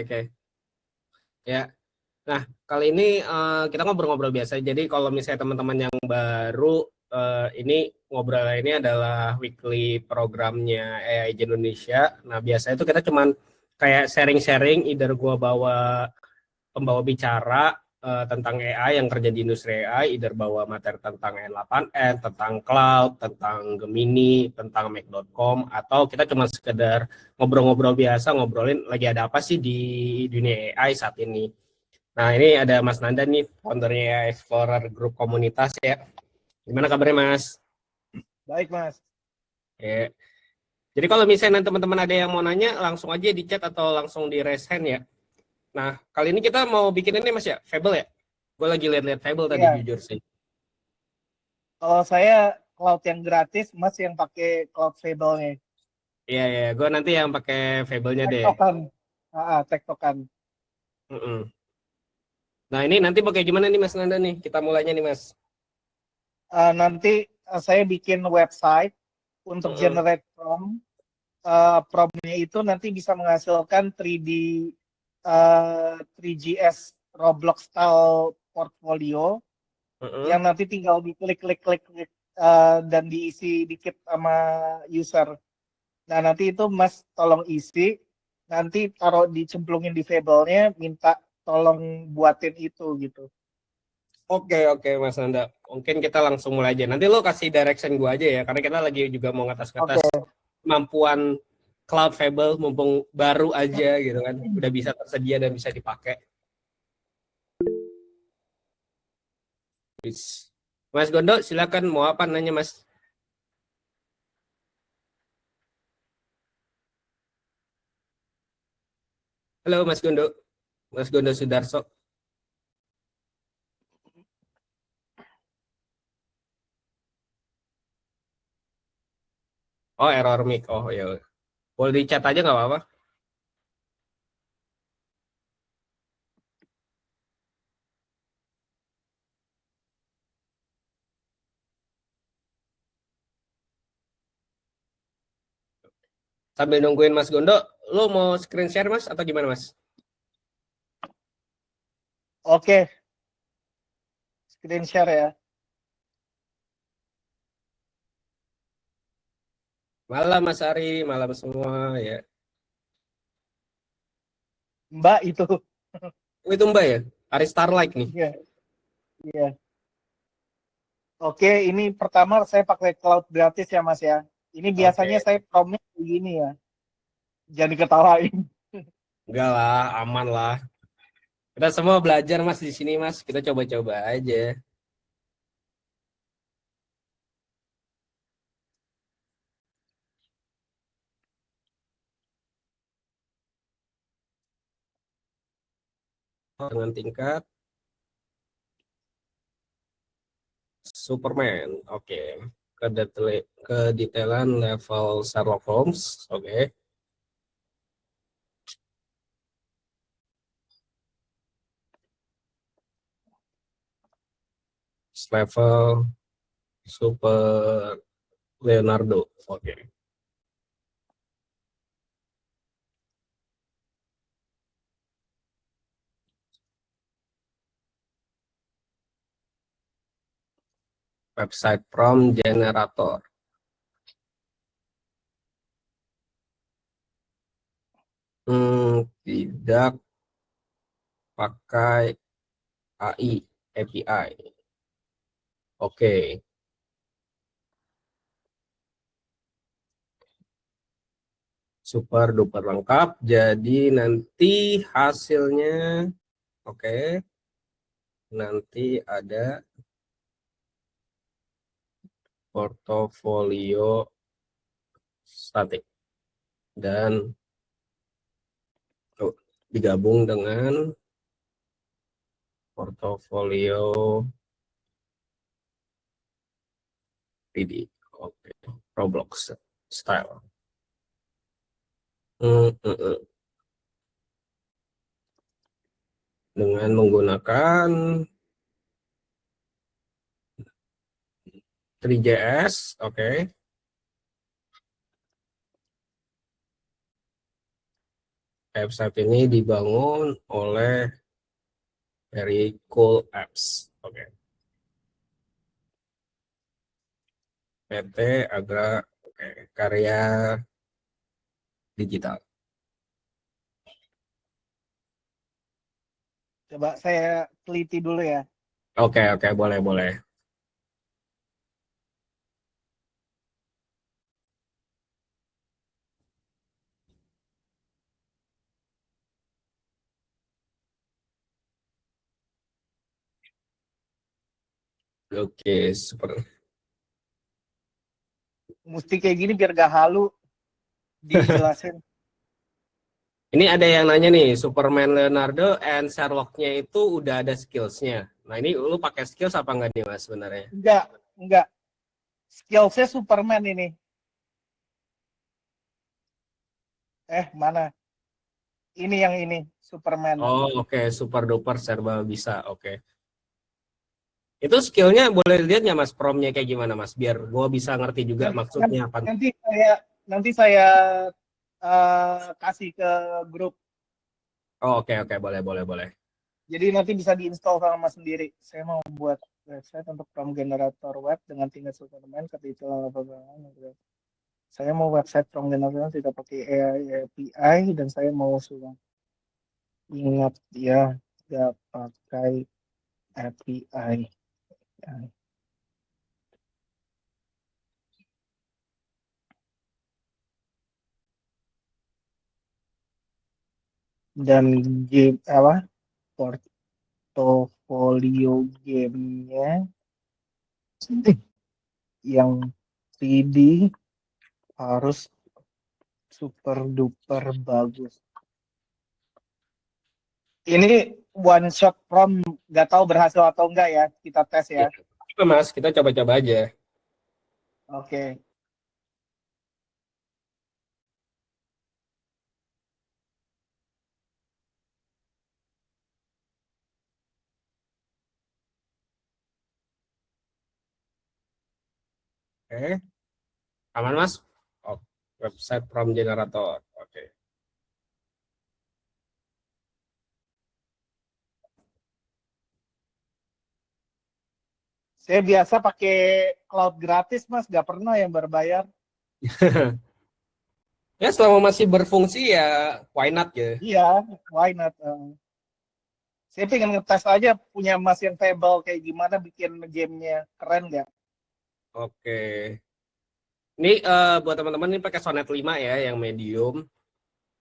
Oke. Ya. Nah, kali ini kita ngobrol-ngobrol biasa. Jadi kalau misalnya teman-teman yang baru, ini ngobrol ini adalah weekly programnya AI Indonesia. Nah, biasanya itu kita cuman kayak sharing-sharing, either gua bawa pembawa bicara tentang AI yang kerja di industri AI, either bawa materi tentang N8N, tentang cloud, tentang Gemini, tentang Mac.com, atau kita cuma sekedar ngobrol-ngobrol biasa, ngobrolin lagi ada apa sih di dunia AI saat ini. Nah, ini ada Mas Nanda nih, foundernya AI Explorer Group Komunitas ya. Gimana kabarnya, Mas? Baik, Mas. Ya. Jadi kalau misalnya teman-teman ada yang mau nanya, langsung aja di chat atau langsung di raise hand ya. Nah, kali ini kita mau bikin ini Mas ya, Fable ya? Gue lagi lihat-lihat Fable tadi Iya, jujur sih. kalau saya cloud yang gratis, Mas yang pakai cloud Fable-nya. Iya, iya. Gue nanti yang pakai Fable-nya deh. Tektokan. Tektokan. Mm-mm. Nah, ini nanti pakai gimana nih Mas Nanda nih? Kita mulainya nih Mas. Nanti saya bikin website untuk Mm-mm. generate prompt. Prompt-nya itu nanti bisa menghasilkan 3GS Roblox style portfolio Mm-mm. yang nanti tinggal diklik-klik-klik dan diisi dikit sama user. Nah, nanti itu Mas tolong isi, nanti taruh dicemplungin di Fable-nya, minta tolong buatin itu gitu. Oke, oke Mas Nanda. Mungkin kita langsung mulai aja. Nanti lo kasih direction gue aja ya, karena kita lagi juga mau ngatas-ngatas Oke. kemampuan Cloud Fable mumpung baru aja gitu kan. Udah bisa tersedia dan bisa dipakai. Mas Gondo, silakan mau apa nanya Mas? Halo Mas Gondo. Mas Gondo Sudarso. Oh, error mic. Oh, ya. Boleh di chat aja nggak apa-apa. Sambil nungguin Mas Gondo, lo mau screen share Mas atau gimana Mas? Oke, screen share ya. Malam Mas Ari, malam semua ya. Mbak itu. Oh, itu Mbak ya? Ari Starlight nih. Iya, iya. Oke, ini pertama saya pakai cloud gratis ya Mas ya. Ini Oke. biasanya saya prompt begini ya. Jangan diketawain. Enggak lah, aman lah. Kita semua belajar Mas di sini Mas. Kita coba-coba aja. Dengan tingkat Superman. Oke. Kedetailan level Sherlock Holmes. Oke. Level Super Leonardo. Oke. Website prompt generator. Tidak pakai AI, API. Oke. Super duper lengkap. Jadi nanti hasilnya, oke, nanti ada portofolio statik dan digabung dengan portofolio 3D. Oke, Roblox style. Hmm, hmm, hmm. Dengan menggunakan 3JS, oke. Website ini dibangun oleh Very Cool Apps. Oke. PT Agra Karya Digital. Coba saya teliti dulu ya. Oke, boleh, boleh. Oke, super. Mesti kayak gini biar gak halu dijelasin. Ini ada yang nanya nih, Superman Leonardo and Sherlock-nya itu udah ada skills-nya. Nah, ini lu pakai skills apa enggak nih, Mas, sebenarnya? Enggak. Skillsnya Superman ini. Mana? Ini yang ini, Superman. Oh, oke, super duper serba bisa. Oke. Itu skillnya boleh lihat nggak, Mas, promnya kayak gimana, Mas? Biar gua bisa ngerti juga maksudnya apa. Nanti saya kasih ke grup. Oh, oke, boleh, boleh. Jadi nanti bisa diinstal sama Mas sendiri. Saya mau buat website untuk from generator web dengan tingkat Superman seperti itu. Saya mau website from generator tidak pakai API dan saya mau sudah ingat ya, tidak pakai API. Dan game portofolio gamenya yang 3D harus super duper bagus. Ini one shot from, nggak tahu berhasil atau enggak ya, kita tes ya. Coba, Mas, kita coba-coba aja. Oke. Oke. Aman, Mas? Oh, website from generator. Oke. Saya biasa pakai cloud gratis, Mas, nggak pernah yang berbayar. Ya, selama masih berfungsi ya why not ya. Iya, why not? Saya pengen ngetes aja punya Mas yang Fable kayak gimana bikin gamenya, keren nggak? Oke. Ini buat teman-teman ini pakai Sonnet 5 ya, yang medium.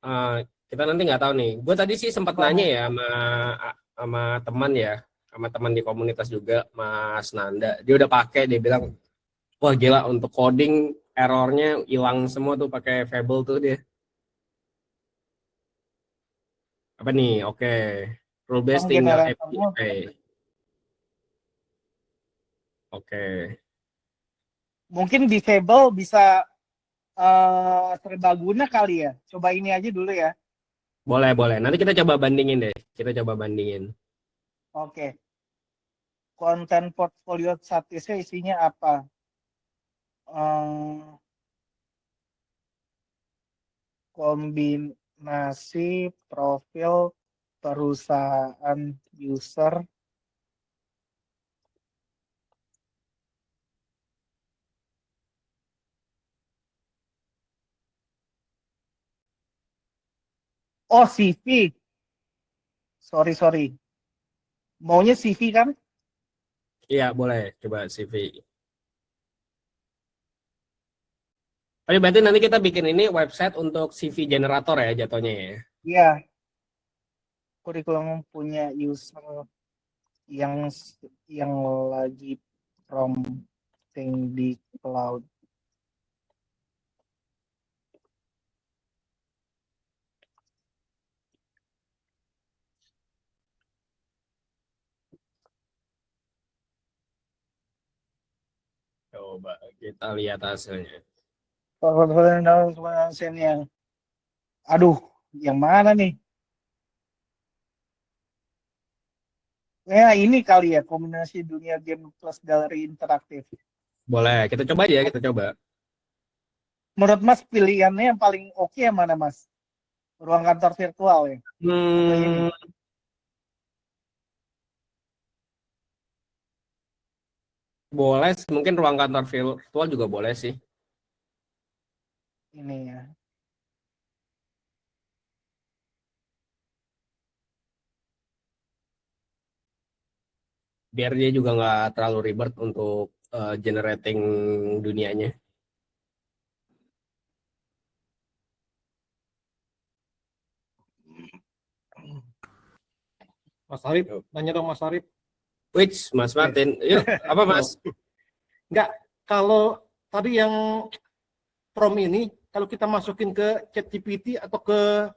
Eh, kita nanti nggak tahu nih. Gue tadi sih sempat nanya ya sama teman ya, sama teman di komunitas juga, Mas Nanda. Dia udah pakai, dia bilang, wah gila untuk coding errornya hilang semua tuh pakai Fable tuh dia. Apa nih? Oke. Rule base Yang tinggal generatornya API. Oke. mungkin di Fable bisa serbaguna kali ya. Coba ini aja dulu ya. Boleh. Nanti kita coba bandingin deh. Kita coba bandingin. Oke. Konten portfolio statusnya isinya apa? Kombinasi profil perusahaan user. Oh, CV. Sorry. Maunya CV kan? Iya, boleh. Coba CV. Tapi berarti nanti kita bikin ini website untuk CV generator ya jatuhnya ya. Iya. Kurikulum punya user yang lagi prompting di cloud. Coba kita lihat hasilnya. Yang, aduh, yang mana nih? Ya ini kali ya, kombinasi dunia game plus galeri interaktif. Boleh, kita coba aja, kita coba. Menurut Mas pilihannya yang paling oke yang mana Mas? ruang kantor virtual ya. Atau ini. Hmm, boleh, mungkin ruang kantor virtual juga boleh sih. Ini ya. Biar dia juga nggak terlalu ribet untuk generating dunianya. Mas Arif, nanya dong Mas Arif. Which, Mas Martin, yuk, apa Mas? Enggak, kalau tadi yang prompt ini, kalau kita masukin ke ChatGPT atau ke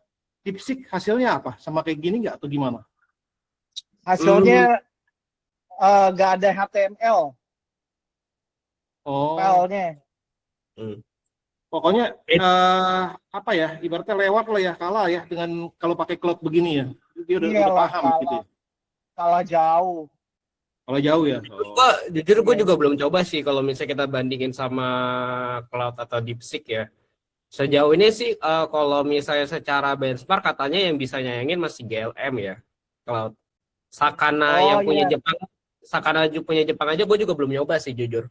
DeepSeek, hasilnya apa? Sama kayak gini nggak atau gimana? Hasilnya nggak ada HTML Oh, filenya. pokoknya apa ya? Ibaratnya lewat lah ya, kalah ya dengan kalau pakai cloud begini ya. Dia udah Iyalah, paham gitu ya. kalah jauh. Kalau jauh ya. Jujur gue juga belum coba sih kalau misalnya kita bandingin sama Cloud atau DeepSeek ya. Sejauh ini sih kalau misalnya secara benchmark katanya yang bisa nyayangin masih GLM ya. Cloud. Sakana yang punya iya. Jepang, Sakana punya Jepang aja gue juga belum nyoba sih jujur.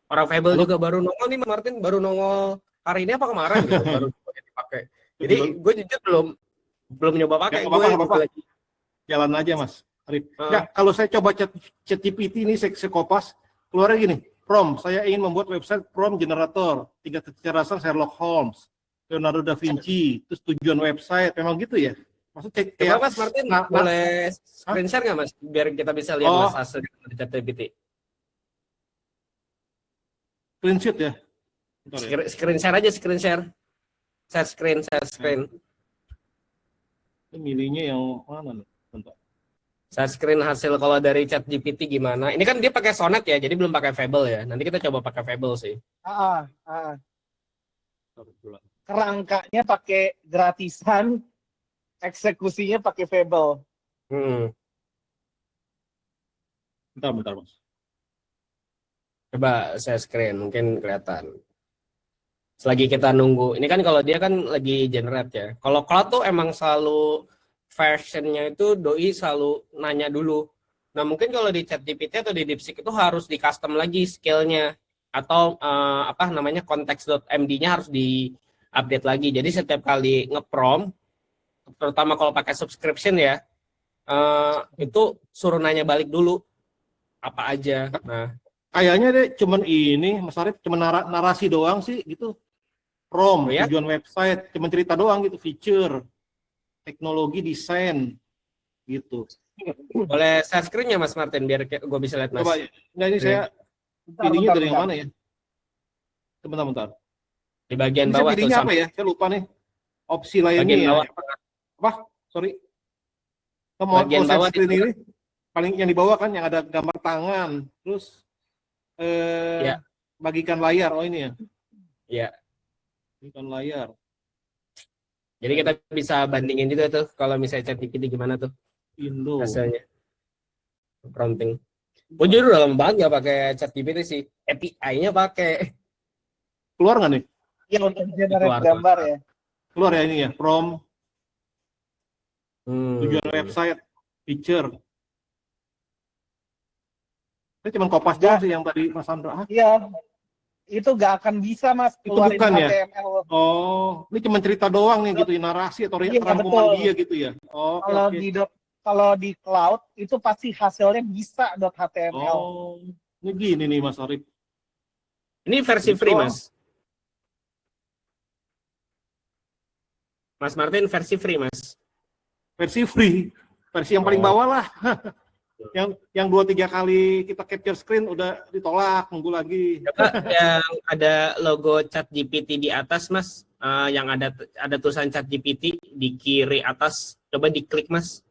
Orang Fable juga baru nongol nih Martin, baru nongol hari ini apa kemarin gitu, baru dipakai. Jadi gue jujur belum nyoba pakai. Nggak apa-apa. Jalan aja Mas Arif. Ya, kalau saya coba ChatGPT ini saya kopas, keluarnya gini, prompt, saya ingin membuat website prompt generator, 3 kecerdasan Sherlock Holmes, Leonardo da Vinci, terus tujuan website, memang gitu ya? Maksudnya kayak Mas Martin, boleh screen share nggak Mas, biar kita bisa lihat Mas hasil dari ChatGPT. Screenshot ya? Screen share aja, screen share. Share screen. Ini milihnya yang mana nih? Bentar. Share screen hasil kalau dari ChatGPT gimana? Ini kan dia pakai Sonnet ya, jadi belum pakai Fable ya. Nanti kita coba pakai Fable sih. Kerangkanya pakai gratisan, eksekusinya pakai Fable. Bentar Mas. Coba saya screen, mungkin kelihatan. Selagi kita nunggu, ini kan kalau dia kan lagi generate ya. Kalau Cloud tuh emang selalu versionnya itu doi selalu nanya dulu. Nah mungkin kalau di ChatGPT atau di DeepSeek itu harus di custom lagi skillnya atau apa namanya konteks.md-nya harus di update lagi. Jadi setiap kali nge-prompt, terutama kalau pakai subscription ya, itu suruh nanya balik dulu apa aja. Nah kayaknya deh cuman ini Mas Arif cuma narasi doang sih gitu. Prompt, tujuan website, cuma cerita doang gitu, feature, teknologi, desain gitu. Boleh share screen-nya Mas Martin biar gue bisa lihat Mas. Coba ya. Nah ini saya pilihnya dari yang mana ya? Bentar. Di bagian ini bawah saya pilihnya tuh apa ya? Saya lupa nih. Opsi lainnya ya. Apa? Sorry. Bagian bawah screen ini paling yang di bawah kan yang ada gambar tangan, terus bagikan layar. Oh ini ya. Iya. Bagikan layar. Jadi kita bisa bandingin juga tuh kalau misalnya ChatGPT gimana tuh Indo hasilnya. Prompting. Gue jujur udah lama banget gak pakai ChatGPT sih. API-nya pakai. Keluar nggak nih? Iya untuk generate gambar ya. Keluar ya ini ya, prompt. Tujuan website, feature. Saya cuma kopas doang sih yang tadi Mas Sandra. Iya, itu nggak akan bisa Mas keluarin itu bukan HTML. Ya? Oh, ini cuma cerita doang nih gitu, narasi atau rangkuman dia gitu ya. Oh, kalau di cloud itu pasti hasilnya bisa .html. Oh, ini gini nih Mas Arif. Ini versi free Mas. Mas Martin versi free Mas. Versi free, versi yang paling bawah lah. yang 2-3 kali kita capture screen udah ditolak, nunggu lagi. Yang ada logo ChatGPT di atas Mas, yang ada tulisan ChatGPT di kiri atas, coba diklik Mas.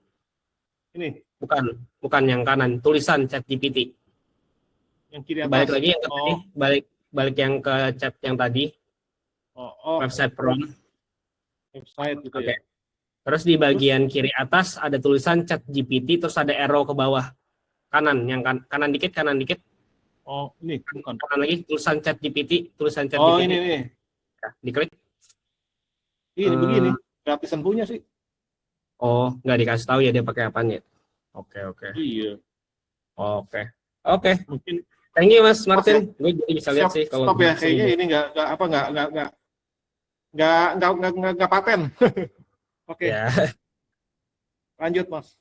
Ini bukan yang kanan, tulisan ChatGPT. Yang kiri atas. Balik lagi yang ke tadi, balik yang ke chat yang tadi. Website prompt. Website gitu ya. Terus di bagian kiri atas ada tulisan ChatGPT, terus ada arrow ke bawah kanan, yang kanan dikit. Oh, ini bukan. Kanan lagi tulisan ChatGPT. Oh, ini. Nah, diklik. Ini begini. gratisan punya sih. Oh, nggak dikasih tahu ya dia pakai apaan ya? Oke, oke. Iya. Oke. Oke. Mungkin Thank you Mas Mas ya, Martin. Gue jadi bisa lihat siap, sih kalau stop ya. langsung. Kayaknya ini nggak apa nggak paten. Oke, Ya. lanjut Mas.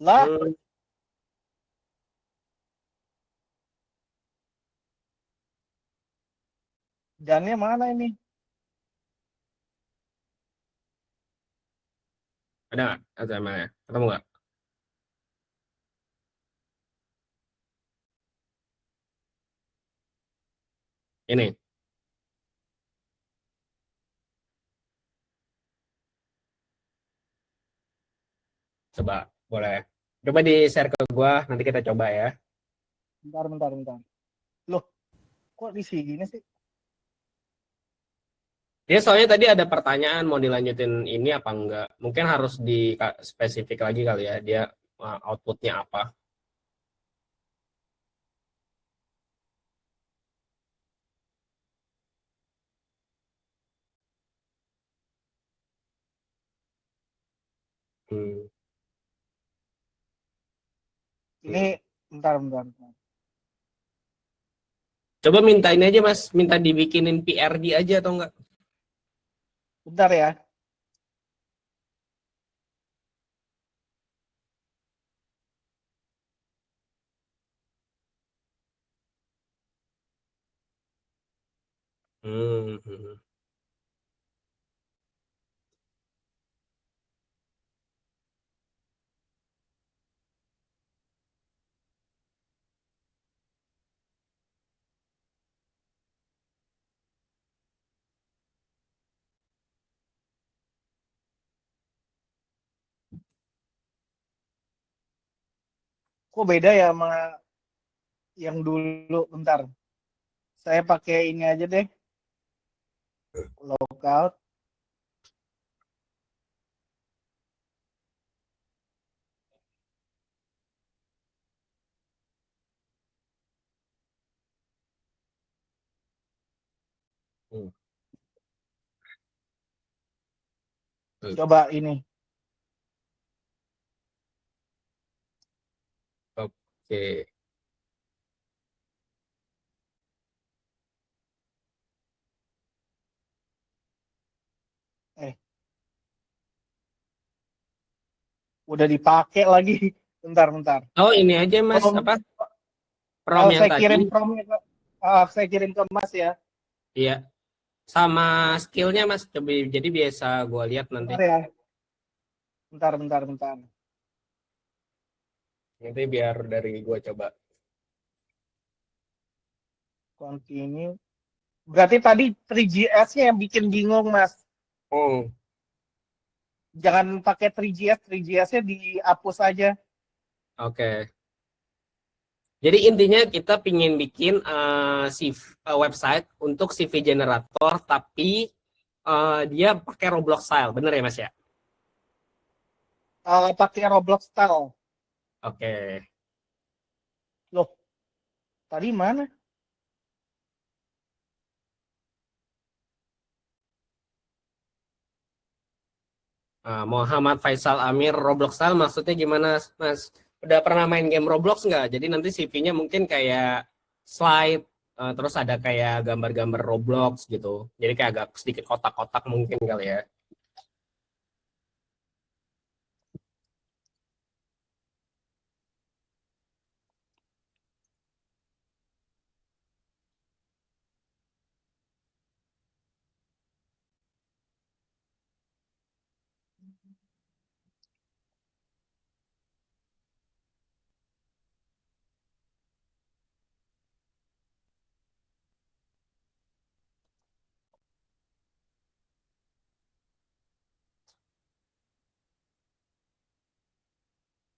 Lah, Hmm, dannya mana ini? ada nggak HTML-nya? Ketemu nggak? Ini. Coba, boleh. Coba di-share ke gua, nanti kita coba ya. Bentar, bentar, bentar. Loh, kok di sini sih? Dia soalnya tadi ada pertanyaan mau dilanjutin ini apa enggak. Mungkin harus di spesifik lagi kali ya, dia outputnya apa. Hmm. Ini, Hmm. bentar, bentar, bentar. Coba mintain aja Mas, minta dibikinin PRD aja atau enggak? Bentar ya. Hmm. Hmm. Kok beda ya sama yang dulu? Bentar. Saya pakai ini aja deh. Logout. Hmm. Coba ini. Oke. Eh, udah dipakai lagi. Bentar, bentar. Oh, ini aja Mas, Prom, apa? Prom yang saya tadi. kirim promnya ke, saya kirim ke Mas ya. Iya, sama skillnya Mas. Coba jadi biasa gua lihat nanti. Bentar ya. Bentar, bentar, bentar. Nanti biar dari gua coba. Continue. Berarti tadi 3GS-nya yang bikin bingung, Mas. Oh, Jangan pakai 3GS, 3GS-nya dihapus aja. oke. Jadi intinya kita pingin bikin website untuk CV generator, tapi dia pakai Roblox style, bener ya Mas ya? Pakai Roblox style. Oke. Loh, tadi mana? Muhammad Faisal Amir Roblox style maksudnya gimana Mas? Udah pernah main game Roblox nggak? Jadi nanti CV-nya mungkin kayak slide, terus ada kayak gambar-gambar Roblox gitu. Jadi kayak agak sedikit kotak-kotak mungkin kali ya.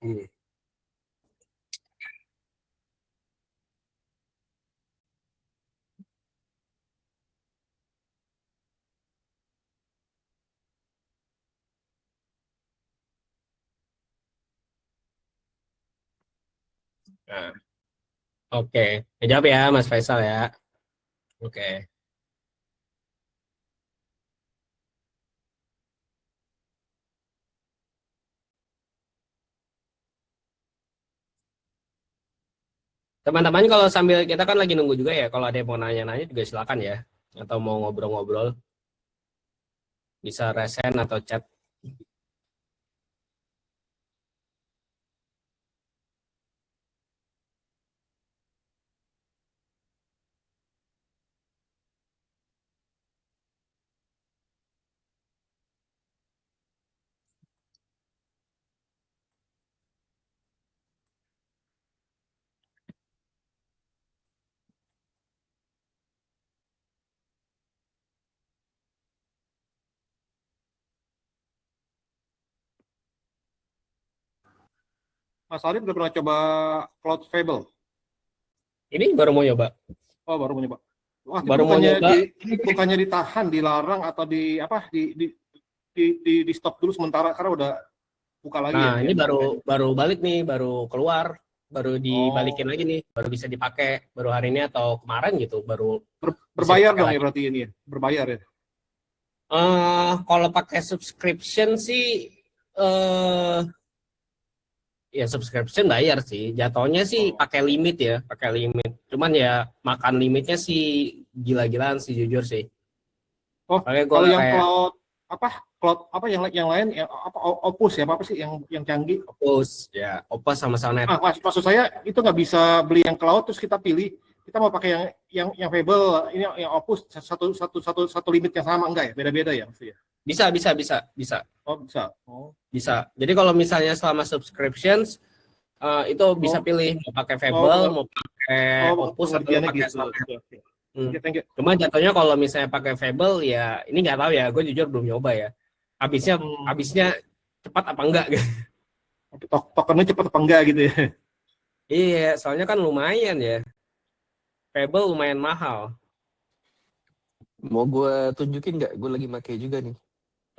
Hmm. Nah, oke. Jawab ya Mas Faisal ya. Oke. Teman-teman kalau sambil kita kan lagi nunggu juga ya, kalau ada yang mau nanya-nanya juga silakan ya. Atau mau ngobrol-ngobrol, bisa resen atau chat. Mas Arif udah pernah coba Cloud Fable? Ini baru mau nyoba. Oh, baru mau nyoba. Wah, itu Baru mau nyoba. bukannya ditahan, dilarang atau di stop dulu sementara karena udah buka lagi ya. Nah, ini baru balik nih, baru keluar, baru dibalikin lagi nih, baru bisa dipakai baru hari ini atau kemarin gitu, baru berbayar dong ya berarti ini ya. Berbayar ya. Kalau pakai subscription sih ya subscription bayar sih. Jatuhnya sih pakai limit ya, pakai limit. Cuman ya makan limitnya sih gila-gilaan sih jujur sih. Oh, kalau yang cloud apa yang lain yang apa Opus ya apa sih yang canggih? Opus ya, Opus sama Sonet. Maksud saya itu nggak bisa beli yang cloud terus kita pilih kita mau pakai yang Fable ini yang Opus satu limit yang sama enggak ya? Beda-beda ya maksudnya. Bisa. Oh, bisa. Bisa. Jadi kalau misalnya selama subscriptions itu bisa pilih mau pakai Fable, mau pakai Opus atau pakai Sonet. Thank you. Cuma jatuhnya kalau misalnya pakai Fable ya ini nggak tahu ya, gue jujur belum nyoba ya. Habisnya cepat apa enggak gitu. Tokennya cepat apa enggak gitu ya. Iya, soalnya kan lumayan ya. Fable lumayan mahal. Mau gue tunjukin nggak? Gue lagi pakai juga nih.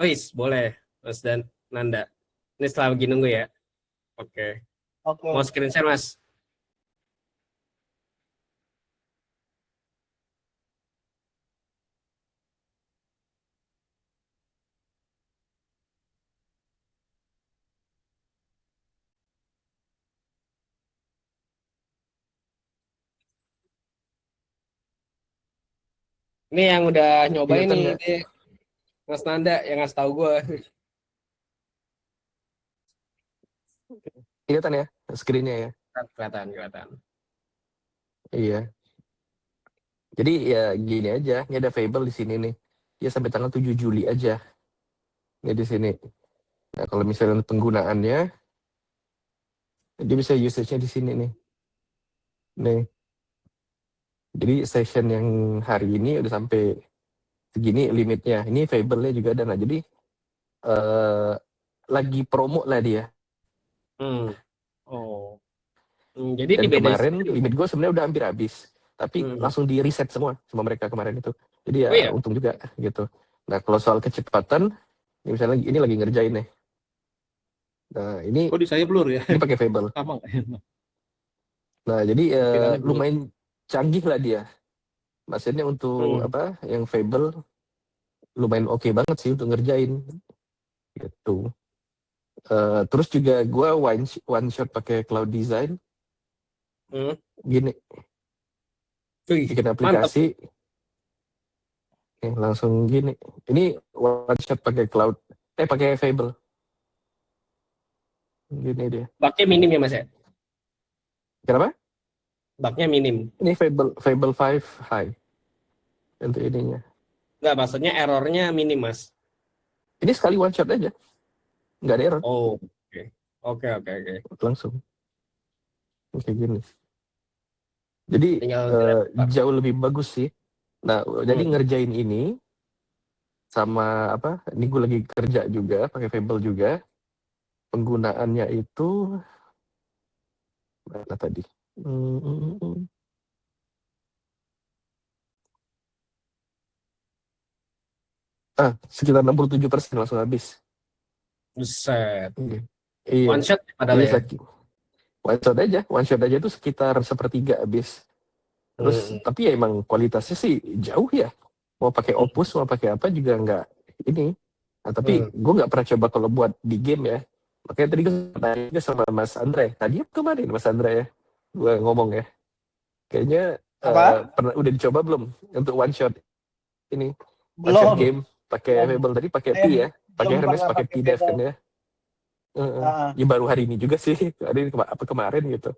Oh, boleh, Mas dan Nanda. Ini setelah lagi nunggu ya. Oke. Mau screen share, Mas? Ini yang udah nyobain nih, Mas Nanda yang ngasih tahu gue. Kelihatan ya screen-nya ya? Kelihatan. Iya. Jadi ya gini aja, ini ada Fable di sini nih. Dia sampai tanggal 7 Juli aja. Ini di sini. Nah, kalau misalnya penggunaannya, dia bisa usage-nya di sini nih. Nih. Jadi session yang hari ini udah sampai segini limitnya. Ini Fable-nya juga ada. Nah, jadi lagi promo lah dia. Jadi dan kemarin limit gue sebenarnya udah hampir habis. Tapi langsung di reset semua sama mereka kemarin itu. Jadi ya untung juga gitu. Nah, kalau soal kecepatan, ini misalnya ini lagi ngerjain nih. Nah, ini di saya blur ya. Ini pakai Fable. Nah, jadi lumayan canggih lah dia. Maksudnya untuk yang Fable lumayan oke banget sih untuk ngerjain gitu. Terus juga gue one shot pakai Cloud Design. Gini. Bikin aplikasi. Langsung gini. Ini one shot pakai Cloud. Pakai Fable. Gini dia. Baknya minim ya, Mas ya? Kenapa? Baknya minim. Ini Fable 5 high. Untuk ininya. Enggak, maksudnya errornya minim, Mas. Ini sekali one shot aja. Nggak ada error. Oh, oke. Langsung. Kayak gini. Jadi jauh lebih bagus sih. Nah, jadi ngerjain ini sama apa? Ini gue lagi kerja juga pakai Fable juga. Penggunaannya itu mana tadi? Sekitar 67% langsung habis. Buset. Iya. One shot padahal ya. one shot aja tuh sekitar 1/3 habis. Terus tapi ya emang kualitasnya sih jauh ya. Mau pakai Opus, mau pakai apa juga nggak ini. Nah, tapi gue nggak pernah coba kalau buat di game ya. Makanya tadi gue tanya juga sama Mas Andre. Tadi apa kemarin Mas Andre ya? Gue ngomong ya. Kayaknya pernah udah dicoba belum untuk one shot ini? One shot Belum. game pakai Fable tadi pakai P ya. Pakai Hermes pakai P-Dev kan ya. Ya baru hari ini juga sih. Hari ini apa kemarin gitu.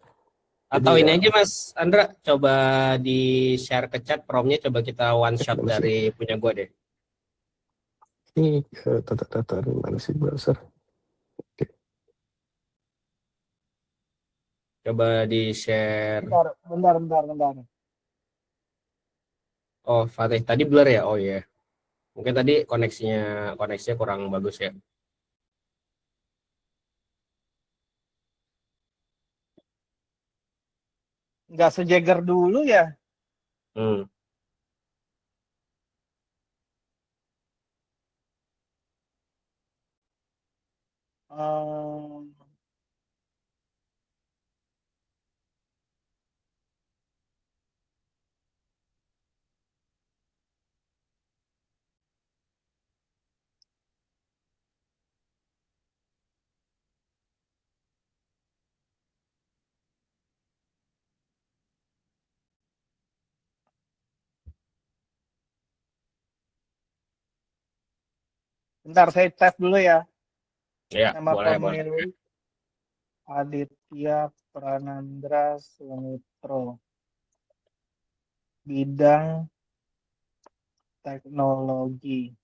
Atau Jadi, ini aja Mas Andra, coba di share ke chat promnya, coba kita one shot dari punya gue deh. Ini data mana sih browser? Oke. Coba di share. Bentar. Oh, Fatih tadi blur ya? Oh iya. Mungkin tadi koneksinya kurang bagus ya. Nggak sejeger dulu ya. Bentar, saya tes dulu ya. Ya, Nama boleh. pemilik Aditya Pranandra Sumitro. Bidang teknologi.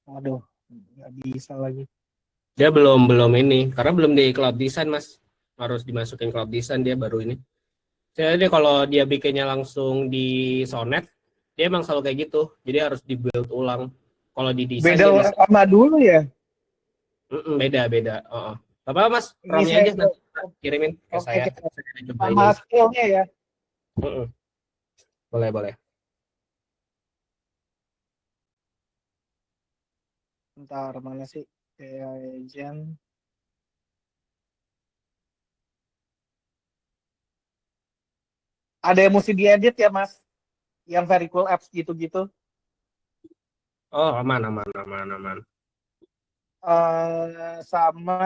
Waduh, nggak bisa lagi. Dia belum ini, karena belum di cloud design Mas. Harus dimasukin cloud design, dia baru ini. Jadi kalau dia bikinnya langsung di Sonnet, dia emang selalu kayak gitu. Jadi harus dibuild ulang. Kalau di desain Beda dia bisa. sama dulu ya? Beda. Apa Mas? Ini Promnya saya aja nanti kirimin ke oke, saya. Coba ini. sama skillnya ya. Boleh. Bentar, mana sih? Agent. Ada yang mesti diedit ya, Mas? Yang very cool apps gitu-gitu. Oh, aman. Sama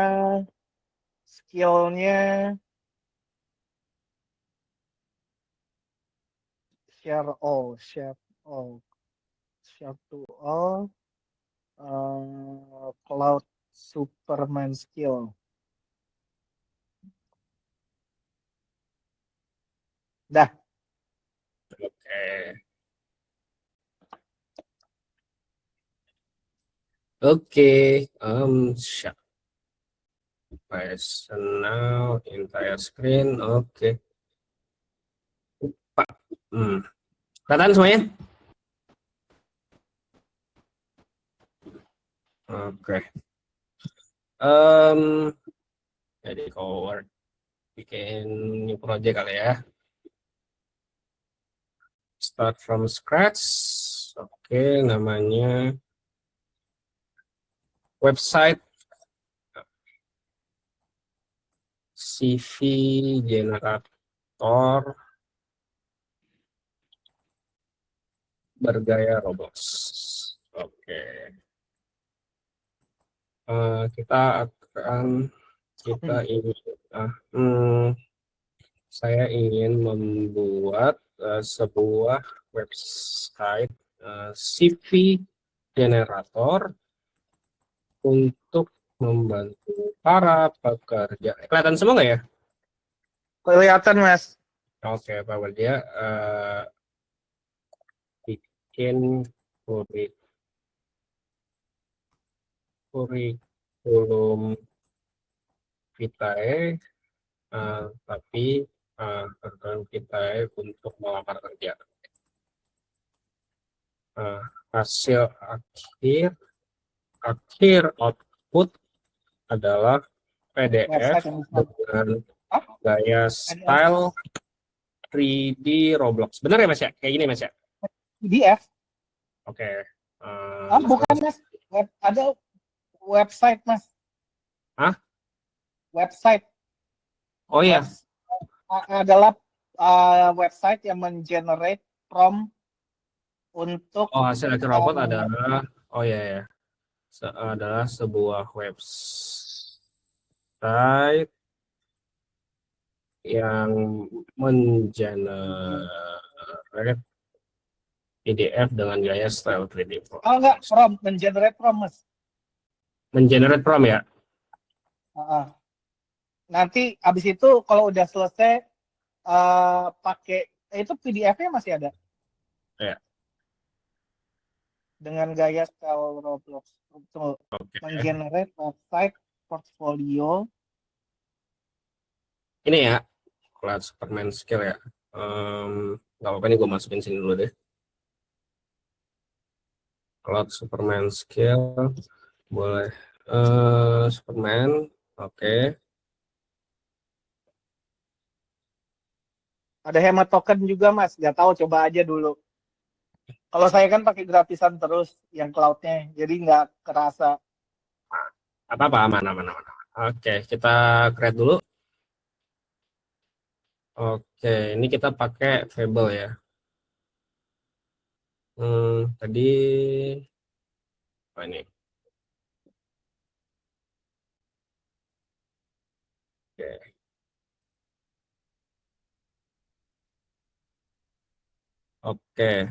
skillnya share to all, cloud superman skill. Dah. Oke. Now entire screen. Oke. Kelihatan semuanya? Oke. Jadi cover bikin new project kali ya. Start from scratch. Oke, namanya website CV generator bergaya Roblox. Oke. Saya ingin membuat sebuah website CV generator untuk membantu para pekerja. Kelihatan semua nggak ya? Kelihatan, Mas. Oke, Pak dia bikin kurikulum vitae, tapi kurikulum vitae untuk melamar kerja. Hasil akhir output adalah PDF dengan gaya style 3D Roblox. Benar ya Mas ya? Kayak gini Mas ya? PDF. Oke. Bukan Mas. Ada website Mas. Hah? website. Oh iya, Adalah website yang mengenerate prompt untuk oh hasil akhir robot adalah, oh iya ya, adalah sebuah website yang mengenerate PDF dengan gaya style 3D. enggak, prompt, mengenerate prompt, Mas. Mengenerate prompt ya? Nanti abis itu kalau udah selesai pakai itu PDF-nya masih ada. Ya. Dengan gaya style Roblox. Oke. Menggenerate website portfolio. Ini ya, Cloud Superman skill ya. Nggak apa-apa nih, gue masukin sini dulu deh. Cloud Superman skill, boleh. Superman, oke. Ada hemat token juga, Mas. Nggak tahu, coba aja dulu. Kalau saya kan pakai gratisan terus yang cloud-nya, jadi nggak kerasa. Apa-apa, aman. Oke, kita create dulu. Oke, ini kita pakai Fable ya. Tadi apa ini? Oke. Oke,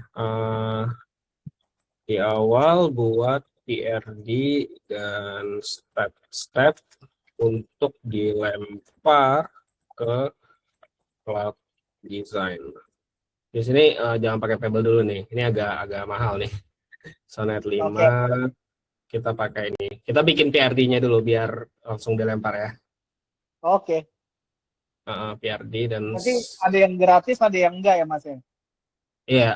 di awal buat PRD dan step-step untuk dilempar ke cloud design. Di sini jangan pakai Fable dulu nih. Ini agak mahal nih. Sonnet 5 kita pakai ini. Kita bikin PRD-nya dulu biar langsung dilempar ya. Oke. PRD dan Nanti ada yang gratis, ada yang enggak ya, Mas ya? iya.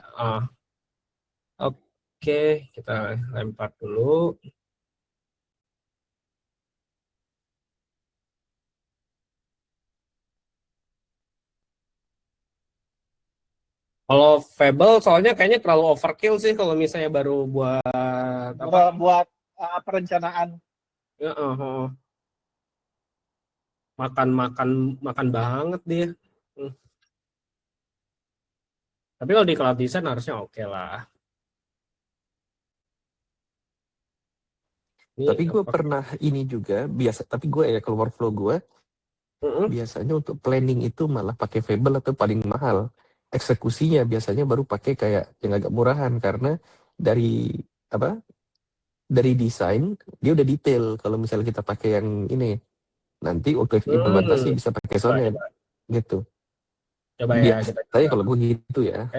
Oke, kita lempar dulu. Kalau Fable soalnya kayaknya terlalu overkill sih kalau misalnya baru buat apa? Buat perencanaan. Ya, makan banget dia. Tapi kalau di cloud design harusnya oke lah. Ini Tapi gue pernah ini juga tapi gue ya kalau workflow gue biasanya untuk planning itu malah pakai Fable atau paling mahal. Eksekusinya biasanya baru pakai kayak yang agak murahan karena dari dari desain dia udah detail. Kalau misalnya kita pakai yang ini nanti waktu implementasi bisa pakai Sonnet gitu. Coba ya kita saya kalau gue gitu ya.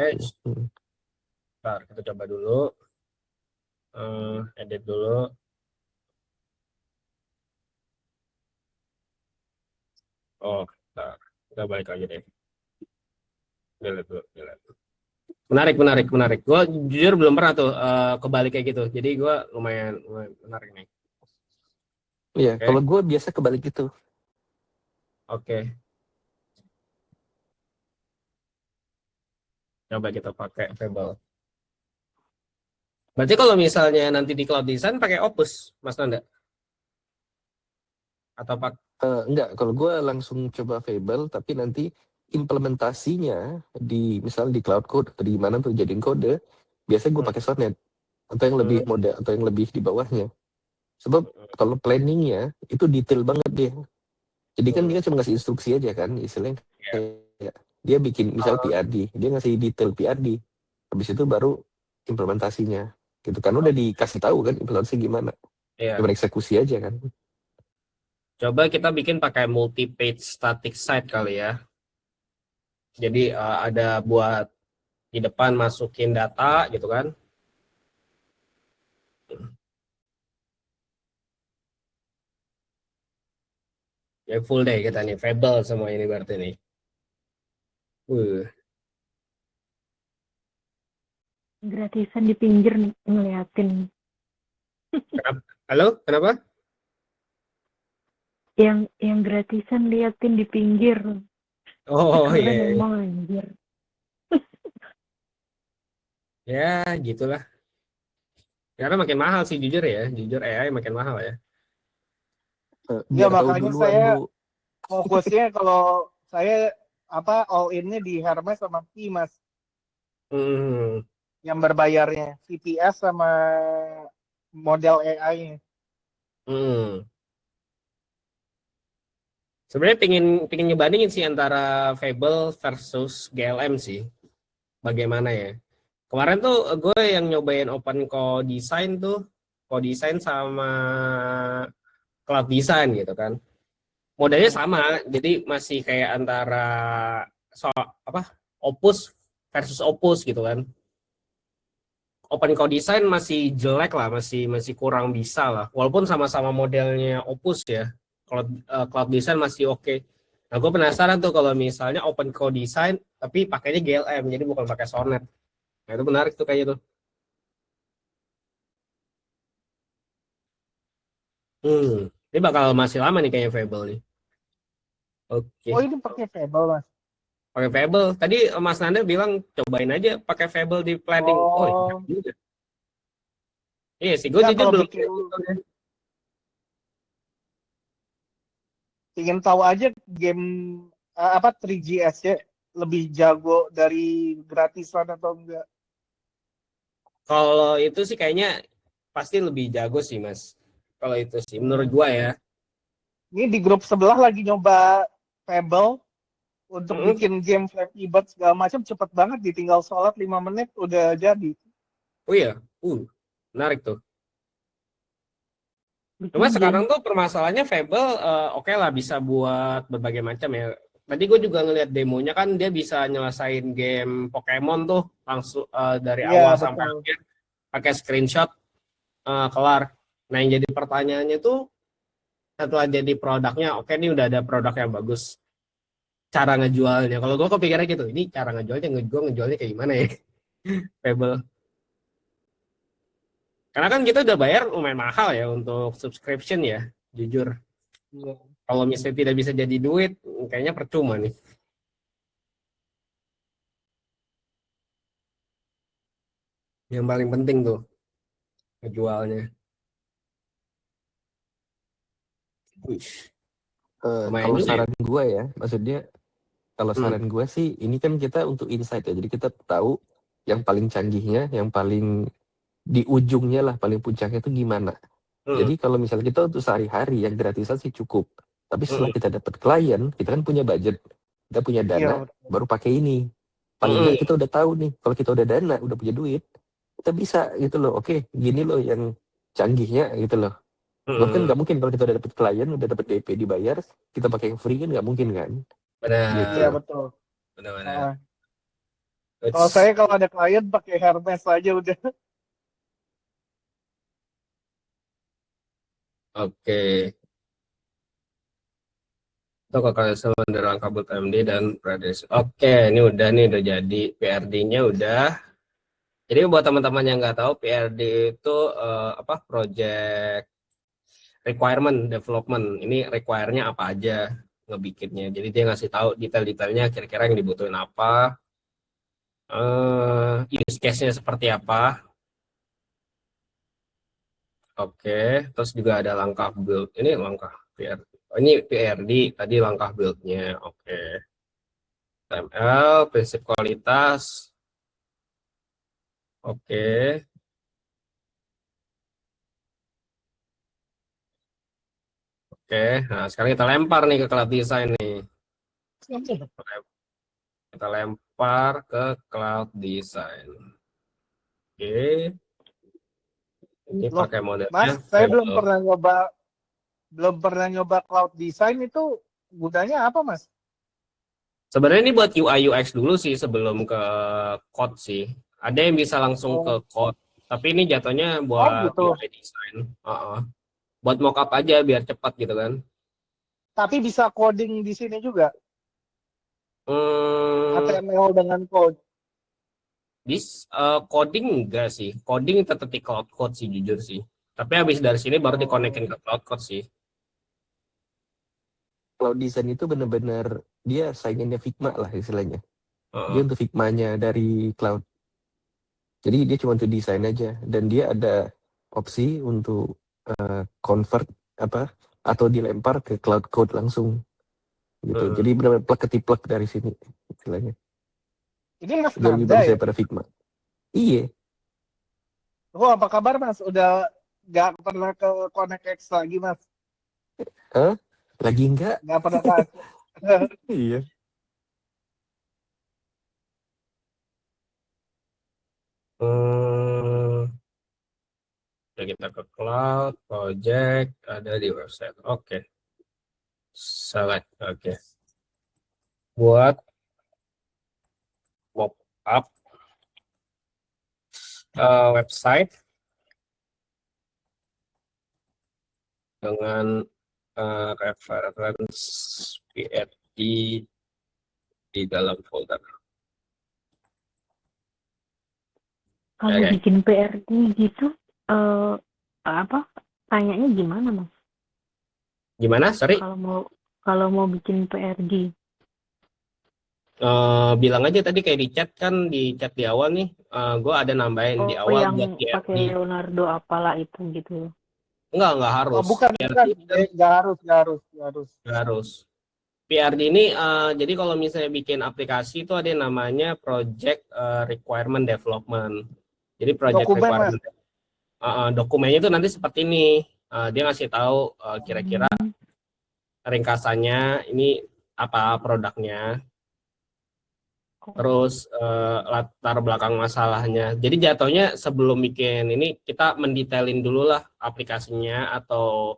Bentar, kita coba dulu. Edit dulu. Oh, bentar. Kita balik lagi deh. Delete. Menarik. Gue jujur belum pernah tuh kebalik kayak gitu. Jadi gue lumayan menarik nih. Iya, kalau gue biasa kebalik gitu. Oke. Coba kita pakai Fable. Berarti kalau misalnya nanti di cloud design pakai Opus, Mas Nanda? Atau pak? Enggak, kalau gue langsung coba Fable, tapi nanti implementasinya di misalnya di cloud code atau di mana tuh jadiin kode, biasanya gue pakai Sonnet atau yang lebih mode atau yang lebih di bawahnya. Sebab kalau planningnya itu detail banget dia. Jadi kan dia cuma ngasih instruksi aja kan, istilahnya kayak dia bikin misal PRD, dia ngasih detail PRD. Habis itu baru implementasinya. Gitu kan udah dikasih tahu kan implementasi gimana. Cuma eksekusi aja kan. Coba kita bikin pakai multi-page static site kali ya. Jadi ada buat di depan masukin data gitu kan. Ya full day kita nih, Fable semua ini berarti nih. Gratisan di pinggir nih ngeliatin. Halo, kenapa? Yang gratisan liatin di pinggir. Oh iya. Emang anjir. Ya gitulah. Karena makin mahal sih jujur ya, jujur AI makin mahal ya. Ya makanya saya fokusnya kalau saya all in-nya di Hermes sama Pi Mas, Hmm. yang berbayarnya VPS sama model AI-nya. Hmm. Sebenarnya pingin ngebandingin sih antara Fable versus GLM sih. Bagaimana ya? Kemarin tuh gue yang nyobain Open Co-Design tuh, Co-Design sama Cloud Design gitu kan. Modelnya sama, jadi masih kayak antara apa Opus versus Opus gitu kan. Open Co-Design masih jelek lah, masih kurang bisa lah. Walaupun sama-sama modelnya Opus ya. Cloud Design masih oke. Nah, gue penasaran tuh kalau misalnya Open Co-Design tapi pakainya GLM, jadi bukan pakai Sonnet. Nah, itu menarik tuh kayaknya tuh. Ini bakal masih lama nih kayaknya Fable nih. Oke, Oh ini pakai Fable Mas. pakai Fable. Tadi Mas Nanda bilang cobain aja pakai Fable di planning. Oh, iya Oh, juga. Iya sih, gue enggak jujur kalau belum. bikin ingin tahu aja game 3GS ya lebih jago dari gratisan atau enggak. Kalau itu sih kayaknya pasti lebih jago sih Mas. Kalau itu sih menurut gua ya. Ini di grup sebelah lagi nyoba Fable untuk Mm-mm. bikin game Flappy Bird segala macam cepet banget, ditinggal sholat 5 menit udah jadi. Oh iya, menarik tuh. Bikin Cuma game. sekarang tuh permasalahannya Fable oke lah bisa buat berbagai macam ya. Tadi gue juga ngeliat demonya kan dia bisa nyelesain game Pokemon tuh langsung dari Iya awal sampai betul. akhir pakai screenshot kelar. Nah yang jadi pertanyaannya tuh setelah jadi produknya, oke nih udah ada produk yang bagus. Cara ngejualnya, kalau gue kepikirannya gitu, ini cara ngejualnya, gue ngejualnya kayak gimana ya, Fable. Karena kan kita udah bayar lumayan mahal ya untuk subscription ya, jujur. Iya. Kalau misalnya tidak bisa jadi duit, kayaknya percuma nih. Yang paling penting tuh ngejualnya. Wih, lumayan Kalau juga ya. saran gue ya, maksudnya kalau Hmm. saran gue sih, ini kan kita untuk insight ya. Jadi kita tahu yang paling canggihnya, yang paling di ujungnya lah, paling puncaknya itu gimana. Hmm. Jadi kalau misalnya kita untuk sehari-hari yang gratisan sih cukup. Tapi setelah Hmm. kita dapat klien, kita kan punya budget, kita punya Iya dana, betul. baru pakai ini. Paling Hmm. nggak kita udah tahu nih, kalau kita udah dana, udah punya duit, kita bisa gitu loh. Oke, gini loh yang canggihnya gitu loh. Sebab kan Hmm. nggak mungkin kalau kita udah dapet klien, udah dapet DP dibayar, kita pakai yang free kan nggak mungkin kan? Gitu. Iya Benar, betul. benar-benar. Ah, kalau saya kalau ada klien pakai Hermes aja udah. Oke. Itu kakak dalam kabut MD dan Pradesh. Oke, ini udah nih, udah jadi PRD-nya udah. Jadi buat teman-teman yang nggak tahu, PRD itu apa? Project Requirement Development. Ini require-nya apa aja ngebikinnya. Jadi dia ngasih tahu detail-detailnya kira-kira yang dibutuhin apa, use case-nya seperti apa. Oke, terus juga ada langkah build. Ini langkah PRD. Oh, ini PRD, tadi langkah build-nya. Oke. XML, prinsip kualitas. Oke. Oke, nah sekarang kita lempar nih ke cloud design nih. Kita lempar ke cloud design. Oke, ini Loh, pakai modelnya Mas, saya Fable. belum pernah nyoba cloud design itu gunanya apa, Mas? Sebenarnya ini buat UI UX dulu sih sebelum ke code sih. Ada yang bisa langsung ke Oh, code, tapi ini jatuhnya oh buat gitu. UI design. Buat mockup aja biar cepat gitu kan. Tapi bisa coding di sini juga, Hmm, HTML dengan code. coding enggak sih. Coding tetap di cloud code sih jujur sih. Tapi habis dari sini baru dikonekin Oh, ke cloud code sih. Cloud design itu benar-benar dia saingannya Figma lah istilahnya. Dia Heeh. untuk Figma-nya dari cloud. Jadi dia cuma untuk desain aja dan dia ada opsi untuk convert apa atau dilempar ke cloud code langsung. gitu. Jadi benar-benar plek ketiplek dari sini istilahnya. Ini Mas Jauh lebih Nanda bagus ya? daripada Figma. Iya. Oh, apa kabar Mas? Udah nggak pernah ke Connect X lagi Mas? Hah? Lagi enggak? Nggak pernah ke Iya. Ya kita ke cloud, project, ada di website. Oke. Select. Oke. Buat mock-up website dengan reference PRD di dalam folder. Kalau Oke. bikin PRD gitu, apa? Tanyanya gimana, Mas? Gimana? Sorry. Kalau mau bikin PRD. Bilang aja tadi kayak di chat kan, di chat di awal nih, gue ada nambahin di Oh, awal yang buat pakai PRD. Leonardo apalah itu gitu. Enggak Oh, harus. bukan. Nggak harus. Nggak harus. PRD ini, jadi kalau misalnya bikin aplikasi itu ada yang namanya Project Requirement Development. Jadi Project Dokumen, Requirement dokumennya itu nanti seperti ini. Dia ngasih tahu kira-kira ringkasannya ini apa produknya, terus latar belakang masalahnya. Jadi jatuhnya sebelum bikin ini kita mendetailin dulu lah aplikasinya atau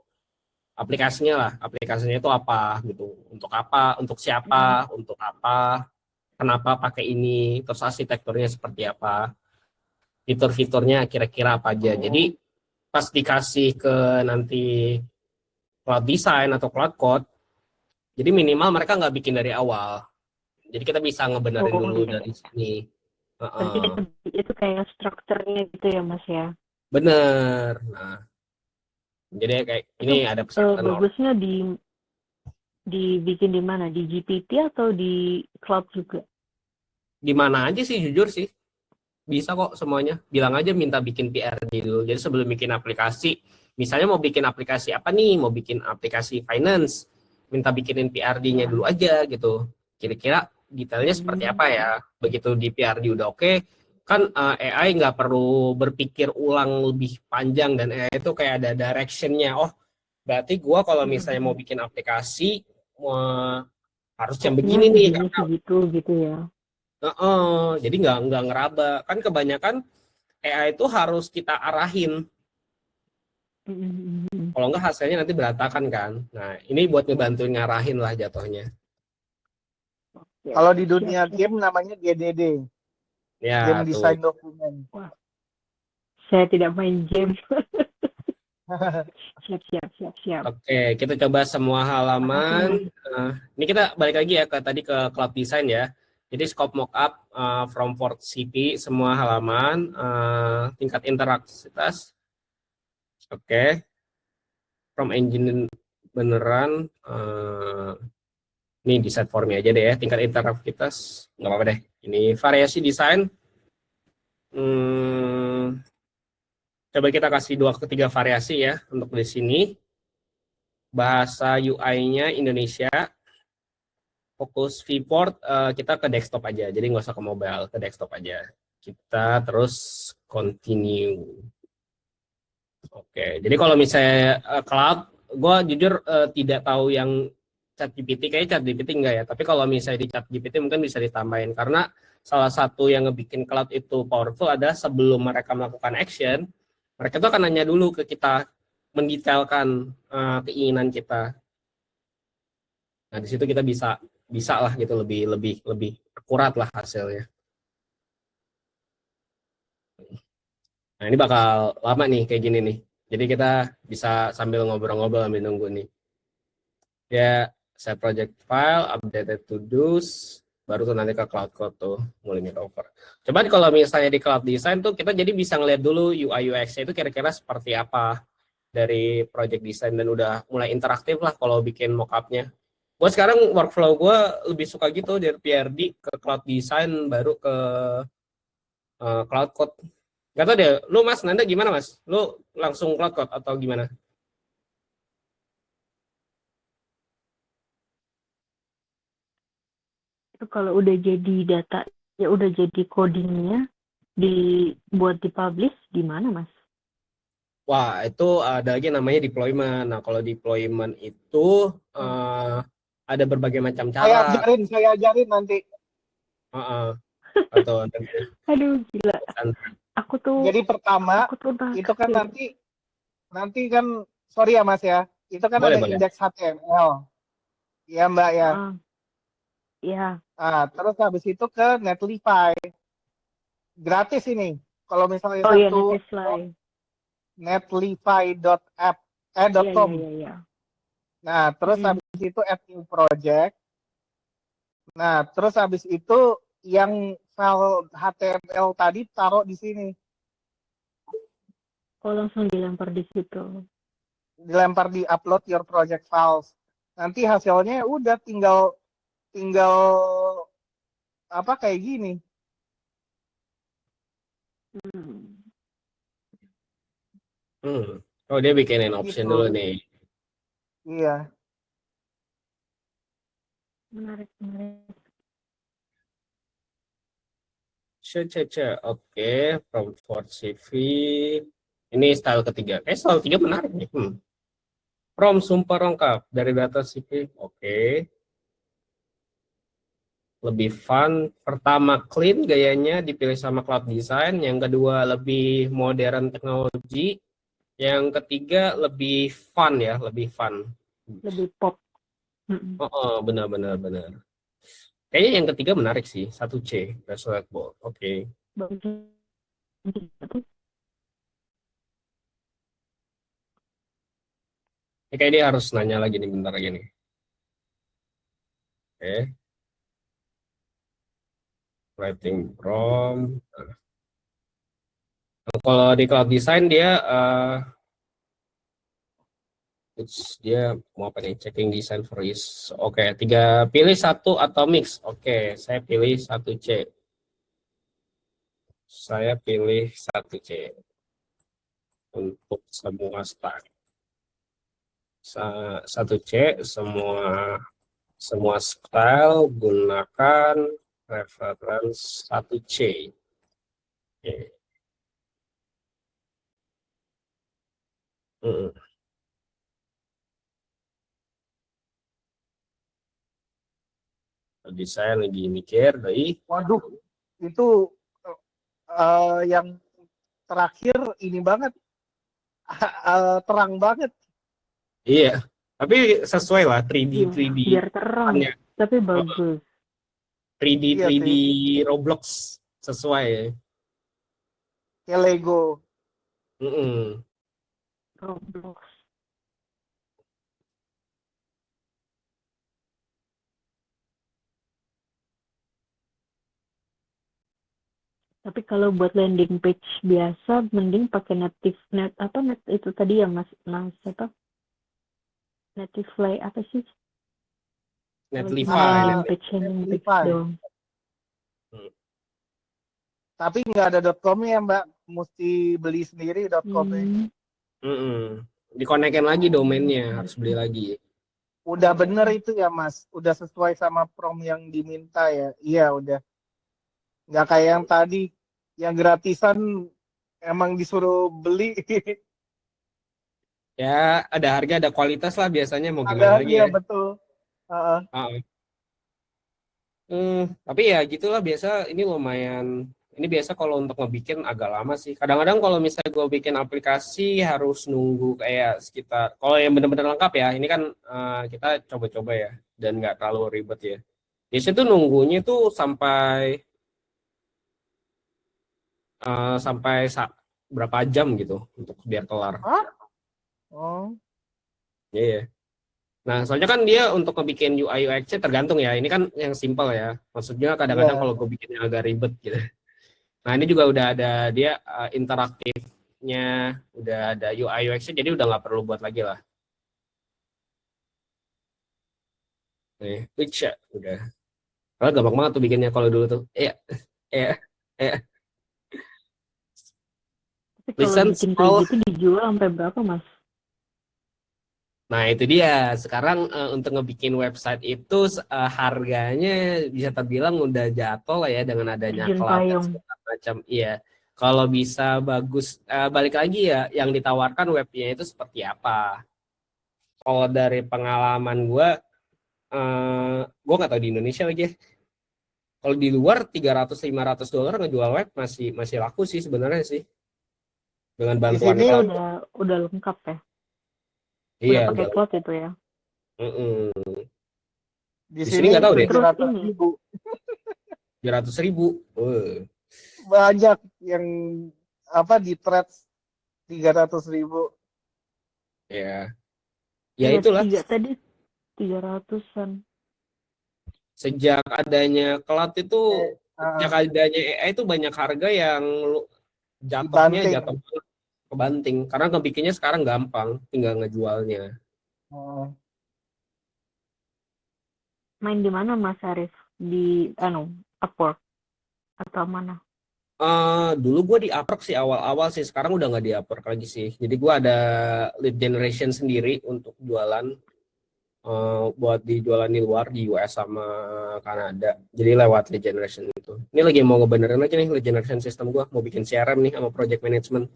aplikasinya itu apa gitu, untuk apa, untuk siapa, untuk apa, kenapa pakai ini, terus arsitekturnya seperti apa, fitur-fiturnya kira-kira apa aja. Jadi pas dikasih ke nanti cloud design atau cloud code, jadi minimal mereka nggak bikin dari awal. Jadi kita bisa ngebenerin dulu Iya. dari sini. Berarti itu kayak strukturnya gitu ya, Mas ya? Bener. Nah, jadi kayak ini ada persyaratan Bagusnya dibikin di mana? Di GPT atau di cloud juga? di mana aja sih, jujur sih. Bisa kok semuanya. Bilang aja minta bikin PRD dulu. Jadi sebelum bikin aplikasi, misalnya mau bikin aplikasi apa nih? Mau bikin aplikasi finance, minta bikinin PRD-nya dulu aja gitu. Kira-kira detailnya seperti apa ya? Begitu di PRD udah oke, kan AI nggak perlu berpikir ulang lebih panjang, dan AI itu kayak ada direction-nya. Oh, berarti gua kalau misalnya mau bikin aplikasi, harus yang begini nih. Segini segitu gitu ya. Jadi nggak ngeraba. Kan kebanyakan AI itu harus kita arahin. Kalau nggak hasilnya nanti berantakan kan. Nah, ini buat ngebantuin ngarahin lah jatuhnya. Kalau di dunia game namanya GDD. Ya, Game tuh. Design Document. Wah, saya tidak main game. Siap. Oke, kita coba semua halaman. Ini kita balik lagi ya ke tadi ke cloud design ya. Jadi scope mockup from Fort CP semua halaman, tingkat interaksitas. Oke. From engine beneran, ini di set formnya aja deh ya, tingkat interaktivitas nggak apa-apa deh. Ini variasi desain, coba kita kasih 2 ke 3 variasi ya untuk di sini. Bahasa UI-nya Indonesia, fokus viewport kita ke desktop aja, jadi nggak usah ke mobile, ke desktop aja. Kita terus continue. Oke, jadi kalau misalnya cloud, gue jujur tidak tahu yang ChatGPT, kayaknya ChatGPT enggak ya, tapi kalau misalnya di ChatGPT mungkin bisa ditambahin, karena salah satu yang ngebikin cloud itu powerful adalah sebelum mereka melakukan action, mereka tuh akan nanya dulu ke kita, mendetailkan keinginan kita. Nah, di situ kita bisa lah gitu, lebih akurat lah hasilnya. Nah, ini bakal lama nih kayak gini nih. Jadi kita bisa sambil ngobrol-ngobrol sambil nunggu nih. Ya, saya project file, updated to do's, baru tuh nanti ke cloud code tuh mulai over. Coba kalau misalnya di cloud design tuh kita jadi bisa ngeliat dulu UI UX-nya itu kira-kira seperti apa dari project design, dan udah mulai interaktif lah kalau bikin mockupnya. Gue sekarang workflow gue lebih suka gitu, dari PRD ke cloud design baru ke cloud code. Gak tau deh, lu Mas Nanda gimana Mas? Lu langsung cloud code atau gimana? Itu kalau udah jadi data, ya udah jadi codingnya, dibuat dipublish gimana mas? Wah, itu ada lagi namanya deployment. Nah, kalau deployment itu ada berbagai macam cara. Saya ajarin nanti. Heeh. Atau nanti. Aduh gila. Aku tuh Jadi pertama udah itu kan kasih. nanti kan sorry ya Mas ya, itu kan Boleh, ada boleh. indeks HTML. Ya Mbak ya. Ya. Terus habis itu ke Netlify. Gratis ini. Kalau misalnya Oh iya, satu Netlify. netlify.app Iya, .com. iya. Nah, terus habis itu add new project. Nah, terus habis itu yang file HTML tadi taruh di sini. Oh, langsung dilempar di situ. Dilempar di upload your project files. Nanti hasilnya udah tinggal apa kayak gini. Oh, dia bikinin option Gitu. dulu nih. Iya. Menarik. Oke, prompt for CV. Ini style ketiga. Style ketiga menarik nih. Prompt sumpah lengkap dari data CV. Oke. Lebih fun. Pertama, clean gayanya dipilih sama Cloud Design. Yang kedua, lebih modern teknologi. Yang ketiga, lebih fun ya, lebih fun. Lebih pop. Benar. Kayaknya yang ketiga menarik sih. 1C, Resolute Board. Oke. Bagus. Ini kayak dia harus nanya lagi nih bentar lagi nih. Oke. Writing prompt. Kalau di Cloud Design dia mau apa nih? Checking design for is. Oke, pilih satu atau mix. Oke, saya pilih 1C. Saya pilih 1C untuk semua stack. 1C semua style gunakan reference 1C. Oke. Desain lagi mikir dari. Waduh, itu yang terakhir ini banget. Terang banget. Iya, tapi sesuai lah 3D Iya, 3D. biar terang, tapi bagus. 3D Iya 3D sih. Roblox sesuai ya. Kayak Lego. Roblox. Tapi kalau buat landing page biasa, mending pakai net itu tadi ya mas apa? Netlify apa sih? Netlify. Landing page dong. Tapi nggak ada .com ya Mbak, mesti beli sendiri .com-nya. Dikonekin lagi domainnya, harus beli lagi. Udah bener itu ya Mas, udah sesuai sama prompt yang diminta ya. Iya udah. Nggak kayak yang tadi, yang gratisan emang disuruh beli. Ya, ada harga, ada kualitas lah biasanya, mau gimana lagi Iya ya. betul. Tapi ya gitulah biasa, ini lumayan. Ini biasa kalau untuk ngebikin agak lama sih. Kadang-kadang kalau misalnya gue bikin aplikasi harus nunggu kayak sekitar, kalau yang benar-benar lengkap ya, ini kan kita coba-coba ya, dan nggak terlalu ribet ya. Biasanya tuh nunggunya tuh sampai berapa jam gitu untuk biar kelar. Oh. Iya. Nah, soalnya kan dia untuk ngebikin UI UX-nya tergantung ya. Ini kan yang simple ya. Maksudnya kadang-kadang kalau gue bikinnya agak ribet gitu. Nah, ini juga udah ada dia interaktifnya, udah ada UI UX-nya, jadi udah nggak perlu buat lagi lah. Nih, udah. Kalau gampang banget tuh bikinnya kalau dulu tuh. Iya. Tapi kalau bikin kayak gitu dijual sampai berapa mas? Nah, itu dia. Sekarang untuk ngebikin website itu harganya bisa terbilang udah jatuh lah ya dengan adanya Terjun cloud dan payung. segala macam. Iya. Kalau bisa bagus, balik lagi ya, yang ditawarkan webnya itu seperti apa. Kalau dari pengalaman gue nggak tahu di Indonesia lagi ya. Kalau di luar 300-500 dolar ngejual web masih masih laku sih sebenarnya sih. Dengan Di bantuan sini cloud. Udah lengkap ya. Iya, Udah pakai udah. cloud itu ya. Mm-mm. di Di sini sini nggak tahu deh, Terus 700.000 300.000. banyak yang di trades 300.000. Ya, ya Iya, itulah. tadi 300-an. Sejak adanya cloud itu, sejak Ah, adanya AI itu banyak harga yang jatuhnya dibanting. jatuh banget, kebanting. Karena ngebikinnya sekarang gampang, tinggal ngejualnya. Oh. Main di mana Mas Arif? Di Upwork atau mana? Dulu gue di Upwork sih awal-awal sih, sekarang udah nggak di Upwork lagi sih. Jadi gue ada lead generation sendiri untuk jualan, buat dijualan di luar, di US sama Kanada. Jadi lewat lead generation itu. Ini lagi mau ngebenerin lagi nih lead generation system gue, mau bikin CRM nih sama project management.